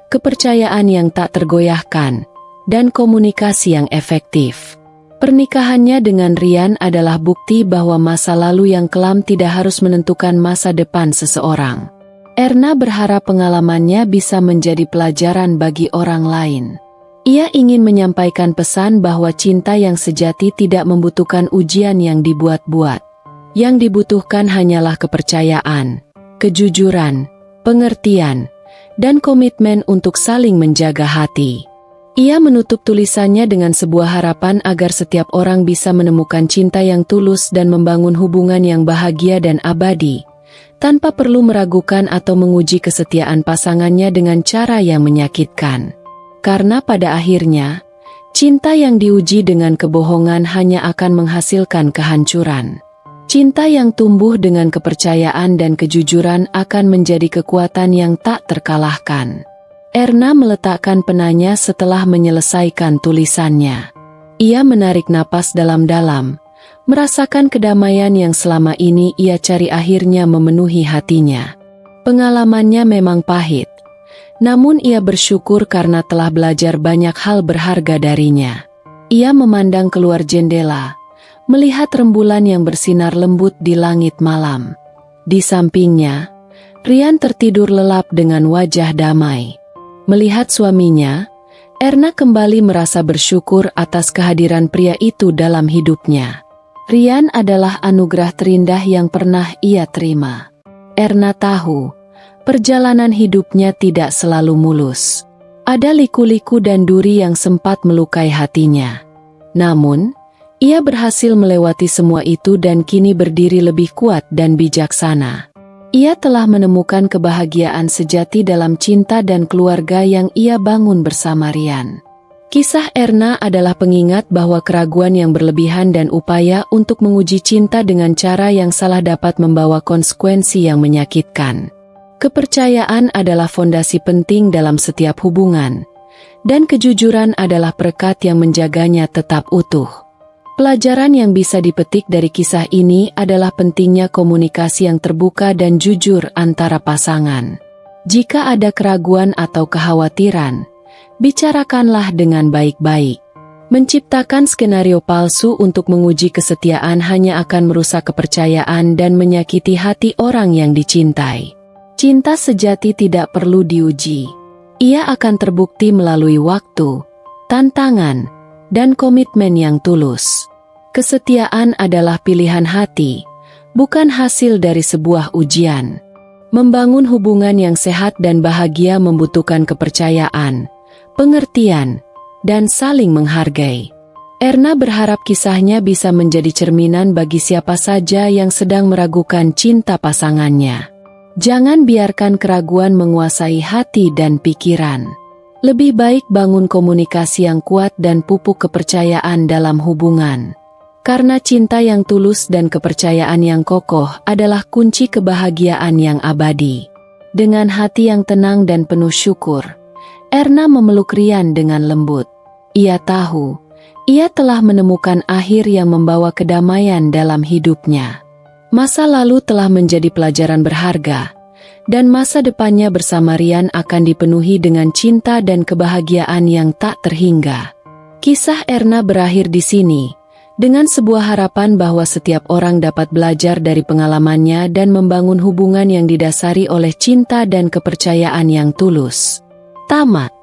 kepercayaan yang tak tergoyahkan, dan komunikasi yang efektif. Pernikahannya dengan Ryan adalah bukti bahwa masa lalu yang kelam tidak harus menentukan masa depan seseorang. Erna berharap pengalamannya bisa menjadi pelajaran bagi orang lain. Ia ingin menyampaikan pesan bahwa cinta yang sejati tidak membutuhkan ujian yang dibuat-buat. Yang dibutuhkan hanyalah kepercayaan, kejujuran, pengertian, dan komitmen untuk saling menjaga hati. Ia menutup tulisannya dengan sebuah harapan agar setiap orang bisa menemukan cinta yang tulus dan membangun hubungan yang bahagia dan abadi, tanpa perlu meragukan atau menguji kesetiaan pasangannya dengan cara yang menyakitkan. Karena pada akhirnya, cinta yang diuji dengan kebohongan hanya akan menghasilkan kehancuran. Cinta yang tumbuh dengan kepercayaan dan kejujuran akan menjadi kekuatan yang tak terkalahkan. Erna meletakkan penanya setelah menyelesaikan tulisannya. Ia menarik napas dalam-dalam, merasakan kedamaian yang selama ini ia cari akhirnya memenuhi hatinya. Pengalamannya memang pahit, namun ia bersyukur karena telah belajar banyak hal berharga darinya. Ia memandang keluar jendela, melihat rembulan yang bersinar lembut di langit malam. Di sampingnya, Ryan tertidur lelap dengan wajah damai. Melihat suaminya, Erna kembali merasa bersyukur atas kehadiran pria itu dalam hidupnya. Ryan adalah anugerah terindah yang pernah ia terima. Erna tahu, perjalanan hidupnya tidak selalu mulus. Ada liku-liku dan duri yang sempat melukai hatinya. Namun, ia berhasil melewati semua itu dan kini berdiri lebih kuat dan bijaksana. Ia telah menemukan kebahagiaan sejati dalam cinta dan keluarga yang ia bangun bersama Ryan. Kisah Erna adalah pengingat bahwa keraguan yang berlebihan dan upaya untuk menguji cinta dengan cara yang salah dapat membawa konsekuensi yang menyakitkan. Kepercayaan adalah fondasi penting dalam setiap hubungan, dan kejujuran adalah perekat yang menjaganya tetap utuh. Pelajaran yang bisa dipetik dari kisah ini adalah pentingnya komunikasi yang terbuka dan jujur antara pasangan. Jika ada keraguan atau kekhawatiran, bicarakanlah dengan baik-baik. Menciptakan skenario palsu untuk menguji kesetiaan hanya akan merusak kepercayaan dan menyakiti hati orang yang dicintai. Cinta sejati tidak perlu diuji. Ia akan terbukti melalui waktu, tantangan, dan komitmen yang tulus. Kesetiaan adalah pilihan hati, bukan hasil dari sebuah ujian. Membangun hubungan yang sehat dan bahagia membutuhkan kepercayaan, pengertian, dan saling menghargai. Erna berharap kisahnya bisa menjadi cerminan bagi siapa saja yang sedang meragukan cinta pasangannya. Jangan biarkan keraguan menguasai hati dan pikiran. Lebih baik bangun komunikasi yang kuat dan pupuk kepercayaan dalam hubungan. Karena cinta yang tulus dan kepercayaan yang kokoh adalah kunci kebahagiaan yang abadi. Dengan hati yang tenang dan penuh syukur, Erna memeluk Ryan dengan lembut. Ia tahu, ia telah menemukan akhir yang membawa kedamaian dalam hidupnya. Masa lalu telah menjadi pelajaran berharga, dan masa depannya bersama Ryan akan dipenuhi dengan cinta dan kebahagiaan yang tak terhingga. Kisah Erna berakhir di sini, dengan sebuah harapan bahwa setiap orang dapat belajar dari pengalamannya dan membangun hubungan yang didasari oleh cinta dan kepercayaan yang tulus. Tamat.